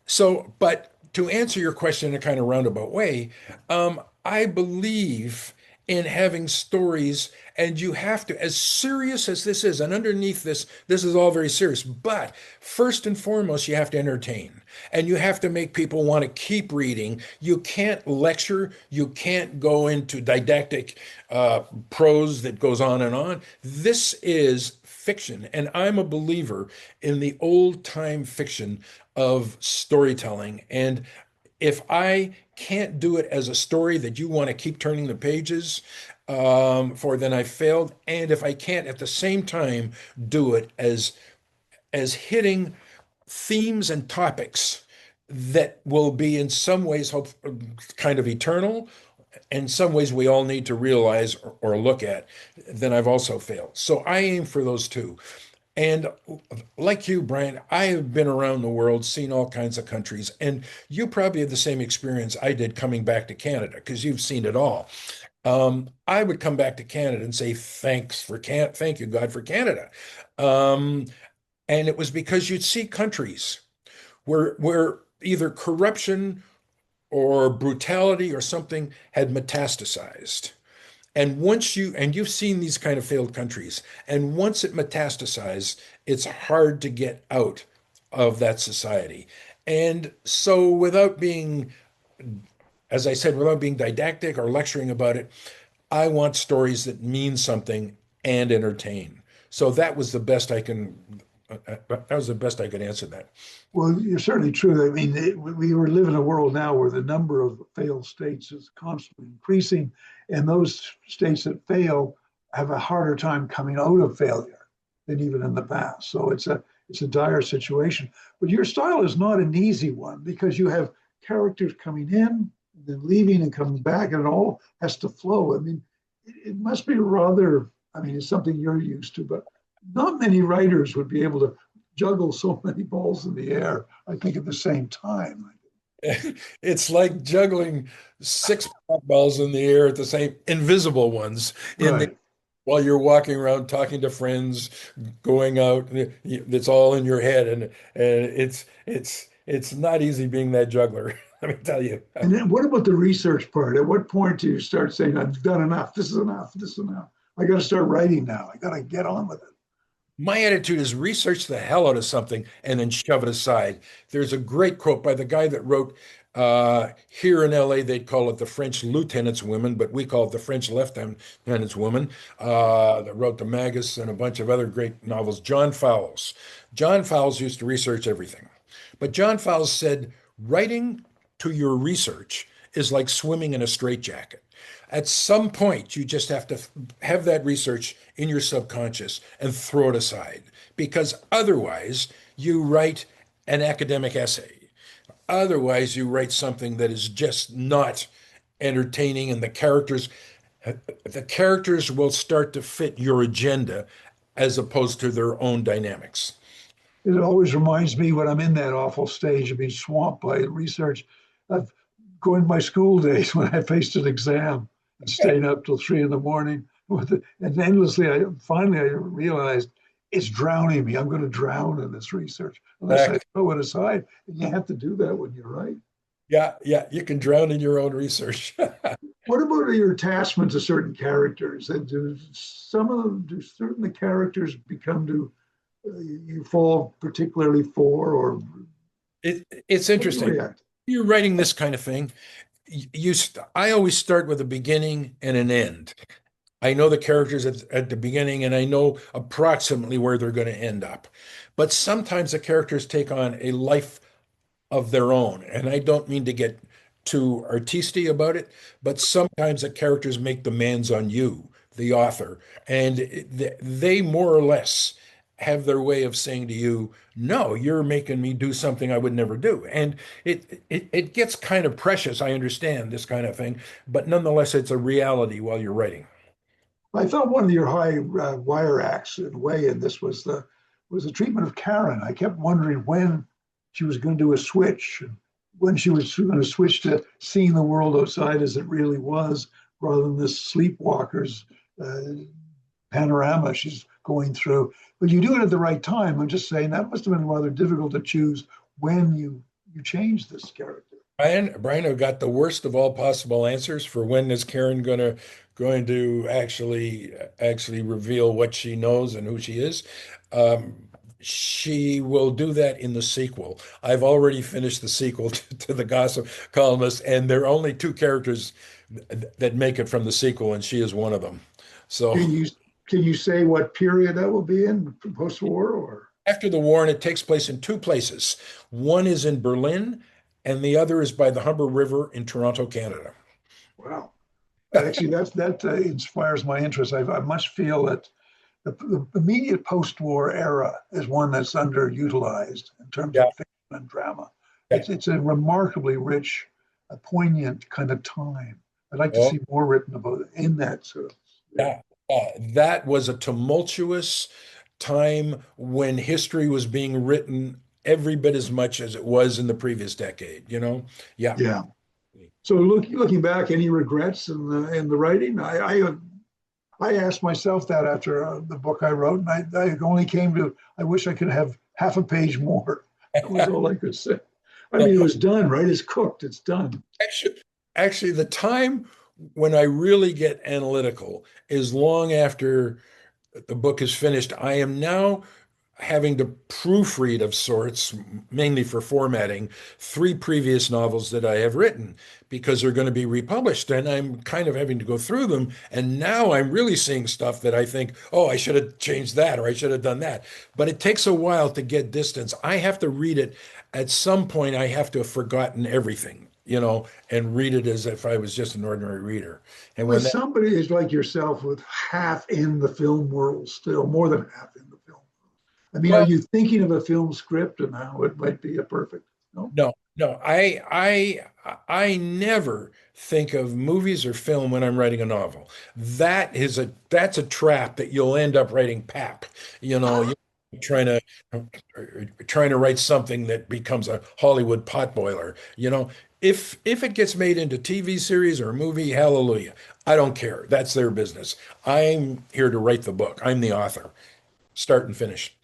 So, but to answer your question in a kind of roundabout way, I believe in having stories, and you have to, as serious as this is, and underneath this is all very serious, but first and foremost, you have to entertain, and you have to make people want to keep reading. You can't lecture, you can't go into didactic prose that goes on and on. This is fiction, and I'm a believer in the old time fiction of storytelling. And if I can't do it as a story that you want to keep turning the pages for, then I failed. And if I can't at the same time do it as hitting themes and topics that will be in some ways kind of eternal, in some ways we all need to realize or look at, then I've also failed. So I aim for those two. And like you, Brian, I have been around the world, seen all kinds of countries, and you probably had the same experience I did coming back to Canada because you've seen it all. I would come back to Canada and say, thank you, God, for Canada. Um, and it was because you'd see countries where either corruption or brutality or something had metastasized. And you've seen these kind of failed countries, and once it metastasizes, it's hard to get out of that society. And so, without being, as I said, without being didactic or lecturing about it, I want stories that mean something and entertain. So that was the best I could answer that.
Well, you're certainly true. I mean, we live in a world now where the number of failed states is constantly increasing, and those states that fail have a harder time coming out of failure than even in the past. So it's a dire situation. But your style is not an easy one because you have characters coming in and then leaving and coming back, and it all has to flow. I mean, it must be rather. I mean, it's something you're used to, but not many writers would be able to juggle so many balls in the air, I think, at the same time.
It's like juggling six balls in the air at the same invisible ones in the
Right.
while you're walking around talking to friends, going out. It's all in your head, and it's not easy being that juggler. Let me tell you.
And then what about the research part? At what point do you start saying, I've done enough, this is enough, this is enough? I got to start writing now. I got to get on with it.
My attitude is research the hell out of something and then shove it aside. There's a great quote by the guy that wrote, here in LA, they'd call it the French lieutenant's women, but we call it the French lieutenant's woman, that wrote the Magus and a bunch of other great novels, John Fowles. John Fowles used to research everything. But John Fowles said, writing to your research is like swimming in a straitjacket. At some point, you just have to have that research in your subconscious and throw it aside because otherwise you write an academic essay. Otherwise, you write something that is just not entertaining and the characters. the characters will start to fit your agenda as opposed to their own dynamics.
It always reminds me when I'm in that awful stage of being swamped by research of going to my school days when I faced an exam and staying up till 3 in the morning with it, and endlessly. I realized it's drowning me. I'm going to drown in this research unless I throw it aside. And you have to do that when you're right.
Yeah, yeah, you can drown in your own research.
What about your attachment to certain characters? And do some of them, do certain characters become to you fall particularly for, or
It's
how do you
interesting.
react?
You're writing this kind of thing. I always start with a beginning and an end. I know the characters at the beginning and I know approximately where they're going to end up. But sometimes the characters take on a life of their own. And I don't mean to get too artisty about it, but sometimes the characters make demands on you, the author, and they more or less have their way of saying to you, no, you're making me do something I would never do. And it gets kind of precious. I understand this kind of thing, but nonetheless, it's a reality while you're writing.
I thought one of your high wire acts in a way in this was the treatment of Karen. I kept wondering when she was going to do a switch, when she was going to switch to seeing the world outside as it really was, rather than this sleepwalker's uh, panorama she's going through. But you do it at the right time. I'm just saying that must have been rather difficult to choose when you change this character.
Brian, I've got the worst of all possible answers for when is Karen going to actually reveal what she knows and who she is. She will do that in the sequel. I've already finished the sequel to the Gossip Columnist, and there are only two characters that make it from the sequel, and she is one of them. So
Can you can you say what period that will be in, post-war or?
after the war, and it takes place in two places. One is in Berlin, and the other is by the Humber River in Toronto, Canada.
Wow. Actually, that inspires my interest. I must feel that the immediate post-war era is one that's underutilized in terms
Yeah,
of fiction and drama.
yeah.
It's a remarkably rich, a poignant kind of time. I'd like to
Oh,
see more written about it in that sort of.
yeah. That was a tumultuous time when history was being written every bit as much as it was in the previous decade, you know? Yeah.
Yeah. So looking back, any regrets in the writing? I asked myself that after the book I wrote, and I only came to I wish I could have half a page more. That was all I could say. I
No,
mean, it was done, right? It's cooked. It's done.
actually, actually, the time when I really get analytical is long after the book is finished. I am now having to proofread of sorts, mainly for formatting, three previous novels that I have written because they're going to be republished. And I'm kind of having to go through them. And now I'm really seeing stuff that I think, oh, I should have changed that or I should have done that. But it takes a while to get distance. I have to read it. At some point, I have to have forgotten everything, and read it as if I was just an ordinary reader. And when
As
that,
somebody is like yourself with half in the film world still, more than half in the film. I mean, are
well,
you thinking of a film script and how it might be a perfect? No.
no, no, I never think of movies or film when I'm writing a novel. That's a trap that you'll end up writing pap. You're trying to trying to write something that becomes a Hollywood potboiler. If it gets made into TV series or a movie, hallelujah. I don't care. That's their business. I'm here to write the book. I'm the author, start and finish.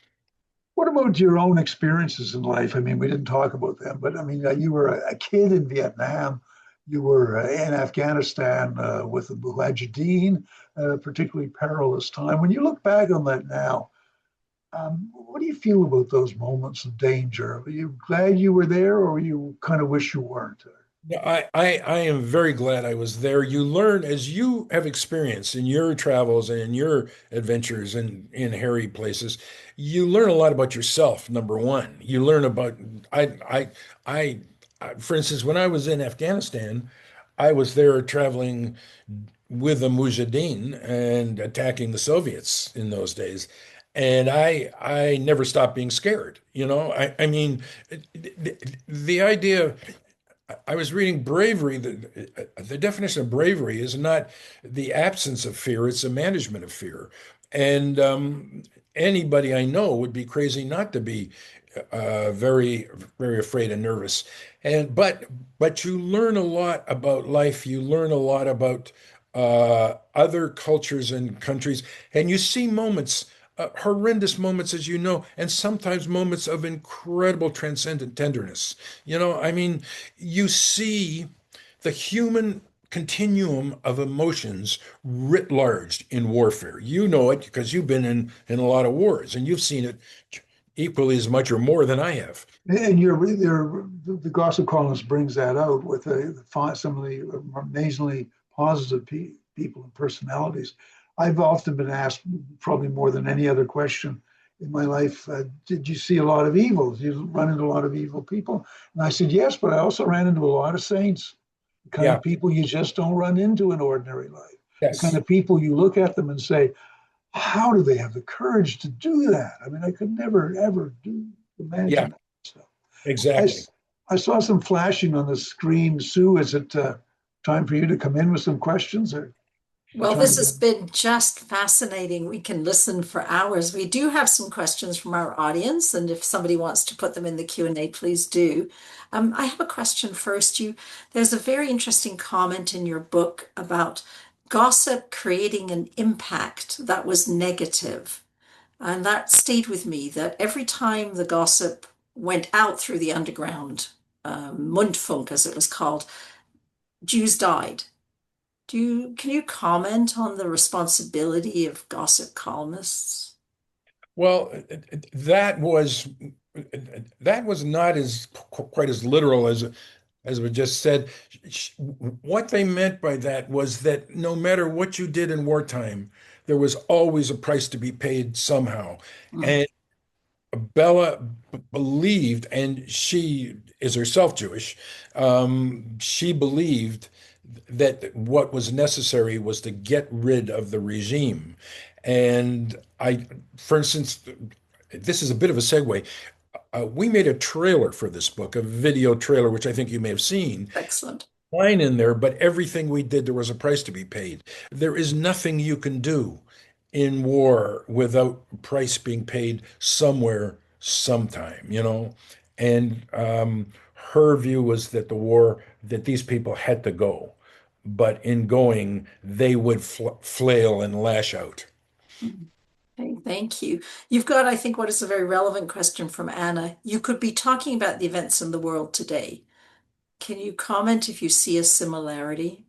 What about your own experiences in life? I mean, we didn't talk about them, but I mean, you were a kid in Vietnam. You were in Afghanistan with the Mujahideen, a particularly perilous time. When you look back on that now, what do you feel about those moments of danger? Are you glad you were there, or you kind of wish you weren't?
Yeah, I am very glad I was there. You learn as you have experienced in your travels and in your adventures in hairy places, you learn a lot about yourself, number one. You learn about I I, for instance, when I was in Afghanistan, I was there traveling with the Mujahideen and attacking the Soviets in those days. And I never stopped being scared. I mean, the idea I was reading bravery. The definition of bravery is not the absence of fear, it's the management of fear. And anybody I know would be crazy not to be very, very afraid and nervous. And but you learn a lot about life. You learn a lot about other cultures and countries, and you see moments, horrendous moments, as you know, and sometimes moments of incredible transcendent tenderness. I mean, you see the human continuum of emotions writ large in warfare. You know it because you've been in a lot of wars and you've seen it equally as much or more than I have.
And the Gossip Columnist brings that out with some of the amazingly positive people and personalities. I've often been asked, probably more than any other question in my life, did you see a lot of evil? Did you run into a lot of evil people? And I said, yes, but I also ran into a lot of saints, the kind
Yeah.
of people you just don't run into in ordinary life, the kind
Yes.
of people you look at them and say, how do they have the courage to do that? I mean, I could never, ever
Yeah.
imagine that stuff. I,
Exactly.
I saw some flashing on the screen. Sue, is it time for you to come in with some questions? Or
Well,
time
this
to...
has been just fascinating. We can listen for hours. We do have some questions from our audience, and if somebody wants to put them in the Q&A, please do. I have a question first. There's a very interesting comment in your book about gossip creating an impact that was negative. And that stayed with me, that every time the gossip went out through the underground, Mundfunk, as it was called, Jews died. Can you comment on the responsibility of gossip columnists?
Well, that was not as quite as literal as we just said. What they meant by that was that no matter what you did in wartime, there was always a price to be paid somehow.
Mm,
And Bella believed, and she is herself Jewish, she believed that what was necessary was to get rid of the regime. And for instance, this is a bit of a segue. We made a trailer for this book, a video trailer, which I think you may have seen.
excellent.
Line in there, but everything we did, there was a price to be paid. There is nothing you can do in war without price being paid somewhere, sometime. And her view was that that these people had to go, but in going, they would flail and lash out.
Mm. Okay, thank you. You've got, I think, what is a very relevant question from Anna. You could be talking about the events in the world today. Can you comment if you see a similarity?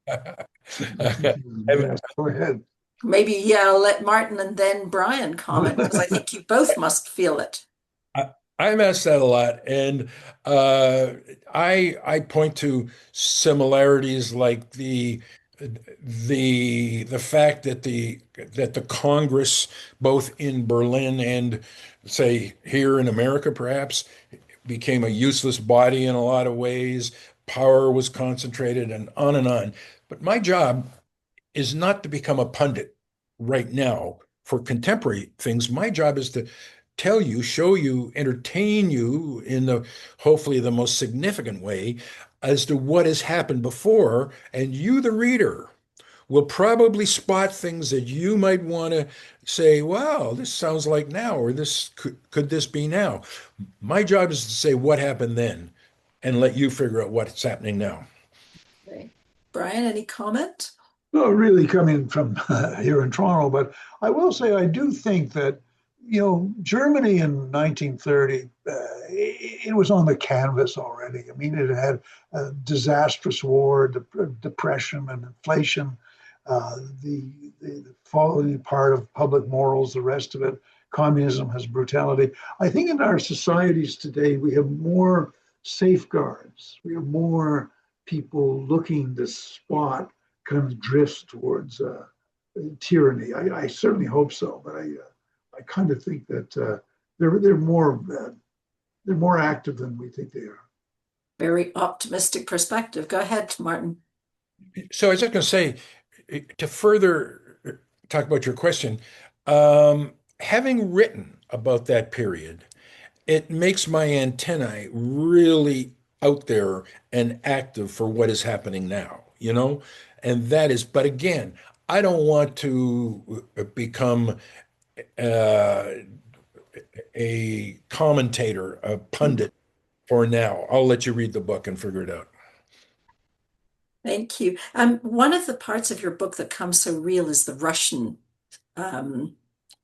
Yes, go ahead.
Maybe, yeah, I'll let Martyn and then Brian comment because I think you both must feel it.
I, I'm asked that a lot, and uh, I point to similarities like the fact that the Congress, both in Berlin and say here in America, perhaps, became a useless body in a lot of ways. Power was concentrated, and on and on. But my job is not to become a pundit right now for contemporary things. My job is to tell you, show you, entertain you in the hopefully the most significant way as to what has happened before. And you, the reader, will probably spot things that you might want to say, wow, this sounds like now, or this could this be now? My job is to say what happened then and let you figure out what's happening now.
Okay. Brian, any comment?
Well, really coming from here in Toronto, but I will say I do think that, Germany in 1930, it was on the canvas already. I mean, it had a disastrous war, depression, and inflation, the following part of public morals, the rest of it. Communism has brutality. I think in our societies today, we have more safeguards. We have more people looking to spot kind of drifts towards tyranny. I certainly hope so, but I kind of think that they're more active than we think they are.
Very optimistic perspective. Go ahead, Martyn.
So I was just going to say, to further talk about your question, having written about that period, it makes my antennae really out there and active for what is happening now, you know? And that is, but again, I don't want to become uh, a commentator, a pundit for now. I'll let you read the book and figure it out.
Thank you. One of the parts of your book that comes so real is the Russian um,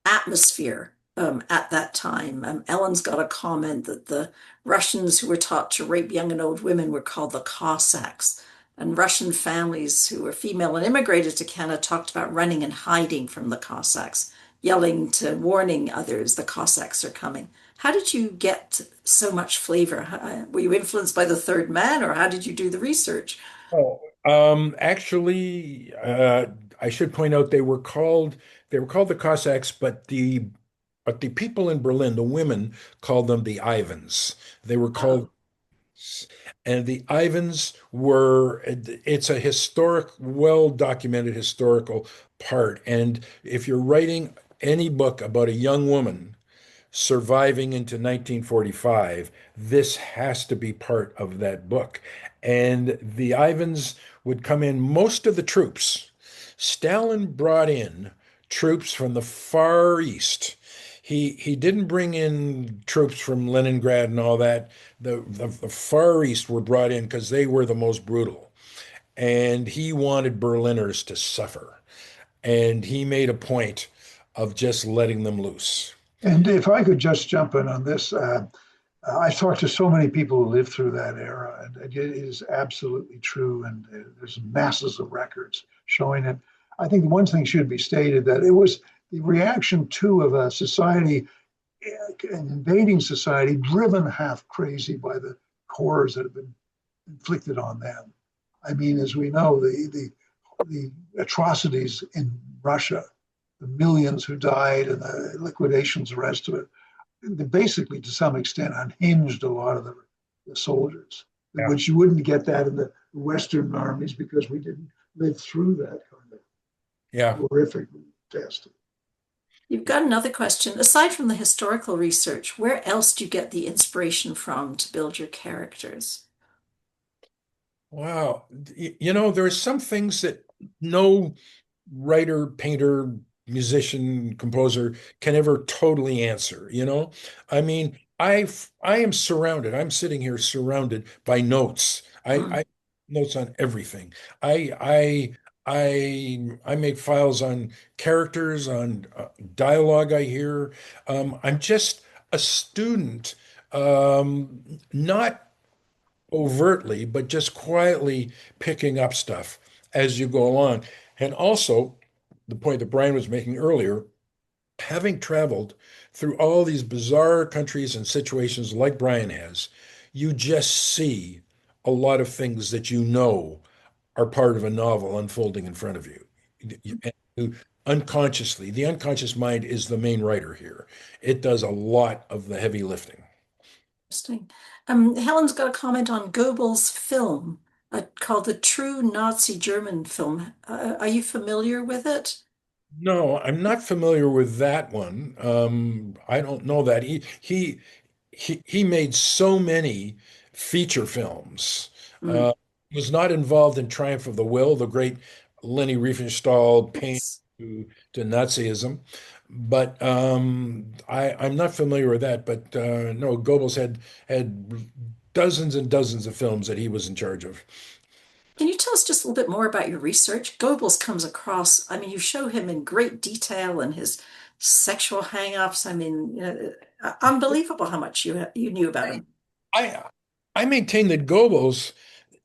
atmosphere at that time. Ellen's got a comment that the Russians who were taught to rape young and old women were called the Cossacks. And Russian families who were female and immigrated to Canada talked about running and hiding from the Cossacks, yelling to warning others the Cossacks are coming. How did you get so much flavor? Were you influenced by the third man, or how did you do the research?
Oh, actually, I should point out they were called the Cossacks, but the people in Berlin, the women, called them the Ivans. They were called,
Oh,
and the Ivans were, it's a historic, well documented historical part. And if you're writing any book about a young woman surviving into 1945, this has to be part of that book. And the Ivans would come in, most of the troops. Stalin brought in troops from the Far East. He didn't bring in troops from Leningrad and all that. The Far East were brought in because they were the most brutal. And he wanted Berliners to suffer. And he made a point of just letting them loose.
And if I could just jump in on this, I've talked to so many people who lived through that era, and it is absolutely true. And there's masses of records showing it. I think one thing should be stated that it was the reaction to of a society, an invading society, driven half crazy by the horrors that have been inflicted on them. I mean, as we know, the atrocities in Russia, the millions who died, and the liquidations, the rest of it, they basically, to some extent, unhinged a lot of the soldiers,
Yeah.
which you wouldn't get that in the Western armies because we didn't live through that kind of
Yeah.
horrific test.
you've got another question. Aside from the historical research, where else do you get the inspiration from to build your characters?
Wow. There's some things that no writer, painter, musician, composer can ever totally answer, you know? I mean, I'm sitting here surrounded by notes. I notes on everything. I I make files on characters, on dialogue I hear. I'm just a student, not overtly, but just quietly picking up stuff as you go along. And also, the point that Brian was making earlier, having traveled through all these bizarre countries and situations like Brian has, you just see a lot of things that you know are part of a novel unfolding in front of you. Unconsciously, the unconscious mind is the main writer here. It does a lot of the heavy lifting.
Interesting. Helen's got a comment on Goebbels' film called The True Nazi German Film. Are you familiar with it?
No, I'm not familiar with that one. I don't know that. He made so many feature films.
Mm,
Was not involved in Triumph of the Will, the great Leni Riefenstahl paint
yes.
to Nazism. But I'm not familiar with that. But no, Goebbels had dozens and dozens of films that he was in charge of.
Can you tell us just a little bit more about your research? Goebbels comes across, I mean, you show him in great detail and his sexual hang-ups. I mean, unbelievable how much you knew about him.
I I maintain that Goebbels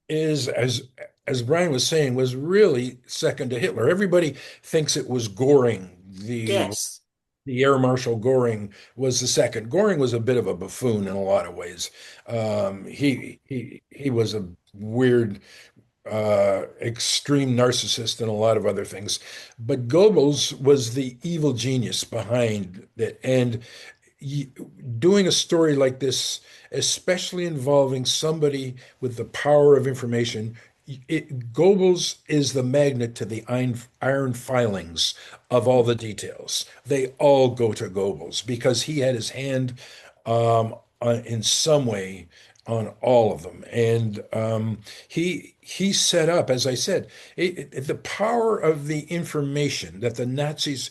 is, as Brian was saying, was really second to Hitler. Everybody thinks it was Goring,
Yes.
the Air Marshal Goring was the second. Goring was a bit of a buffoon in a lot of ways. He was a weird, extreme narcissist and a lot of other things. But Goebbels was the evil genius behind it. And y- doing a story like this, especially involving somebody with the power of information, Goebbels is the magnet to the iron filings of all the details. They all go to Goebbels because he had his hand in some way on all of them. And he set up, as I said, the power of the information that the Nazis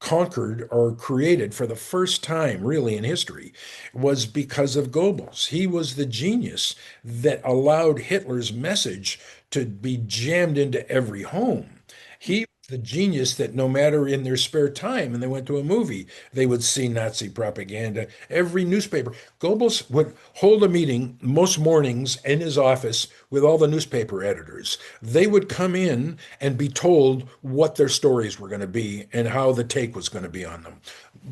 conquered or created for the first time, really, in history, was because of Goebbels. He was the genius that allowed Hitler's message to be jammed into every home. He was the genius that no matter in their spare time, and they went to a movie, they would see Nazi propaganda. Every newspaper. Goebbels would hold a meeting most mornings in his office with all the newspaper editors. They would come in and be told what their stories were going to be and how the take was going to be on them.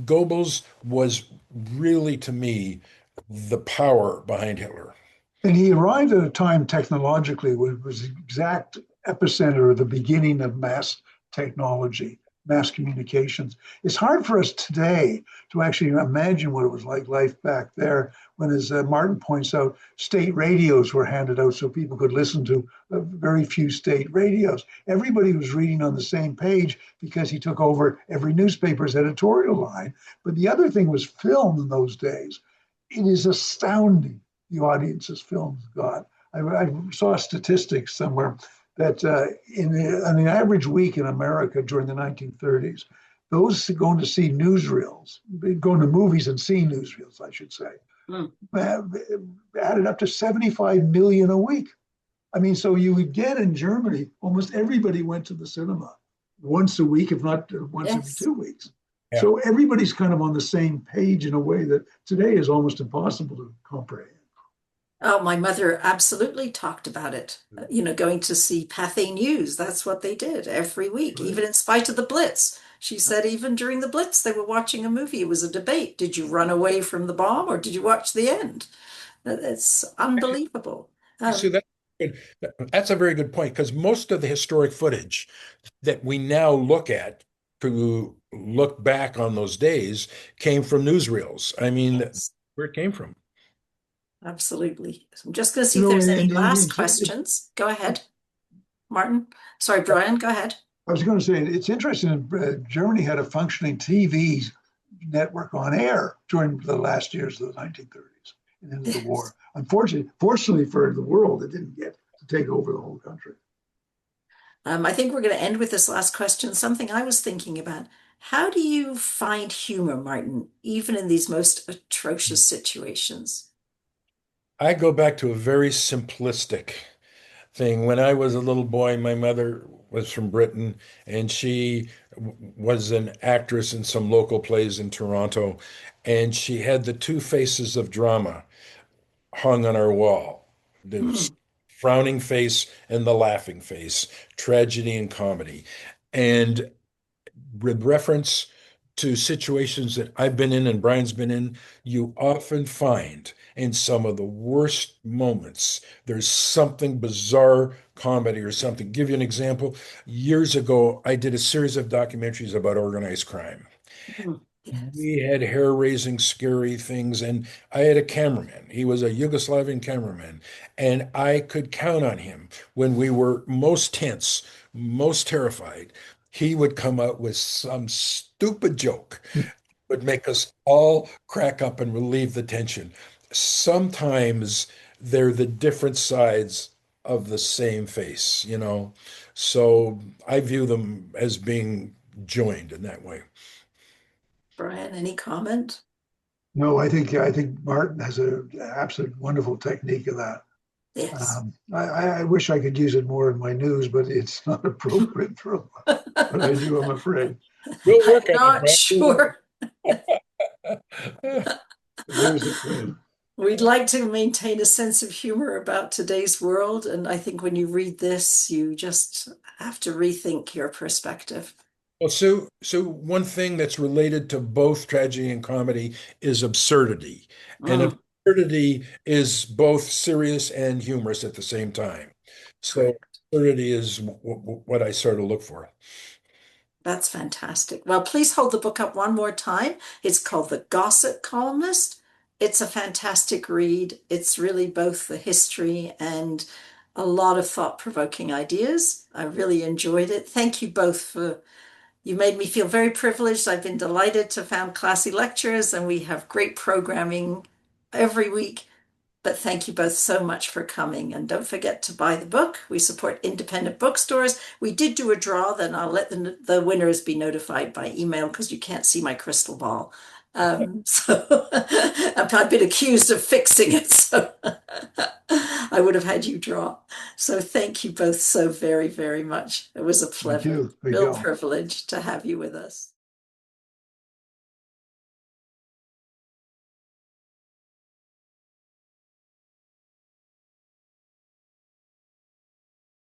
Goebbels was really, to me, the power behind Hitler.
And he arrived at a time technologically where it was the exact epicenter of the beginning of mass technology, mass communications. It's hard for us today to actually imagine what it was like life back there when, as Martyn points out, state radios were handed out so people could listen to very few state radios. Everybody was reading on the same page because he took over every newspaper's editorial line. But the other thing was film in those days. It is astounding the audience's films got. I saw statistics somewhere that on an average week in America during the 1930s, those going to see newsreels, going to movies and seeing newsreels, I should say,
Mm.
added up to 75 million a week. I mean, so you would get in Germany, almost everybody went to the cinema once a week, if not once every
Yes.
2 weeks.
Yeah.
So everybody's kind of on the same page in a way that today is almost impossible to comprehend.
Oh, my mother absolutely talked about it. Going to see Pathé News. That's what they did every week,
Right.
even in spite of the Blitz. She said even during the Blitz, they were watching a movie. It was a debate. Did you run away from the bomb or did you watch the end? It's unbelievable.
So
Um,
that's a very good point because most of the historic footage that we now look at to look back on those days came from newsreels. I mean,
yes,
where it came from.
absolutely. So I'm just going to see
You
if
know,
there's any
and
last questions. Go ahead, Martyn. Sorry, Brian, go ahead.
I was going to say it's interesting. Germany had a functioning TV network on air during the last years of the 1930s and into the war. Fortunately for the world, it didn't get to take over the whole country.
I think we're going to end with this last question. Something I was thinking about. How do you find humor, Martyn, even in these most atrocious situations?
I go back to a very simplistic thing. When I was a little boy, my mother was from Britain and she was an actress in some local plays in Toronto. And she had the two faces of drama hung on our wall. The
Hmm.
frowning face and the laughing face, tragedy and comedy. And with reference to situations that I've been in and Brian's been in, you often find in some of the worst moments, there's something bizarre comedy or something. Give you an example. Years ago, I did a series of documentaries about organized crime.
Hmm. Yes.
We had hair-raising, scary things, and I had a cameraman. He was a Yugoslavian cameraman, and I could count on him when we were most tense, most terrified. He would come out with some stupid joke, would make us all crack up and relieve the tension. Sometimes they're the different sides of the same face. So I view them as being joined in that way.
Brian, any comment?
No, I think Martyn has an absolute wonderful technique of that.
Yes.
I wish I could use it more in my news, but it's not appropriate for what I do, I'm afraid.
We'll
I'm
work on it,
not
Brian. We'll work
sure.
on it.
There's the plan.
We'd like to maintain a sense of humor about today's world, and I think when you read this, you just have to rethink your perspective.
Well, so one thing that's related to both tragedy and comedy is absurdity. And
Mm,
absurdity is both serious and humorous at the same time. So
correct.
absurdity is what I sort of look for.
That's fantastic. Well, please hold the book up one more time. It's called The Gossip Columnist. It's a fantastic read. It's really both the history and a lot of thought-provoking ideas. I really enjoyed it. Thank you both for, you made me feel very privileged. I've been delighted to found Classy Lectures, and we have great programming every week. But thank you both so much for coming. And don't forget to buy the book. We support independent bookstores. We did do a draw, then I'll let the winners be notified by email because you can't see my crystal ball. So I've been accused of fixing it, so I would have had you draw. So thank you both so very, very much. It was a
Thank
pleasure,
you. There you
real
go.
privilege to have you with us.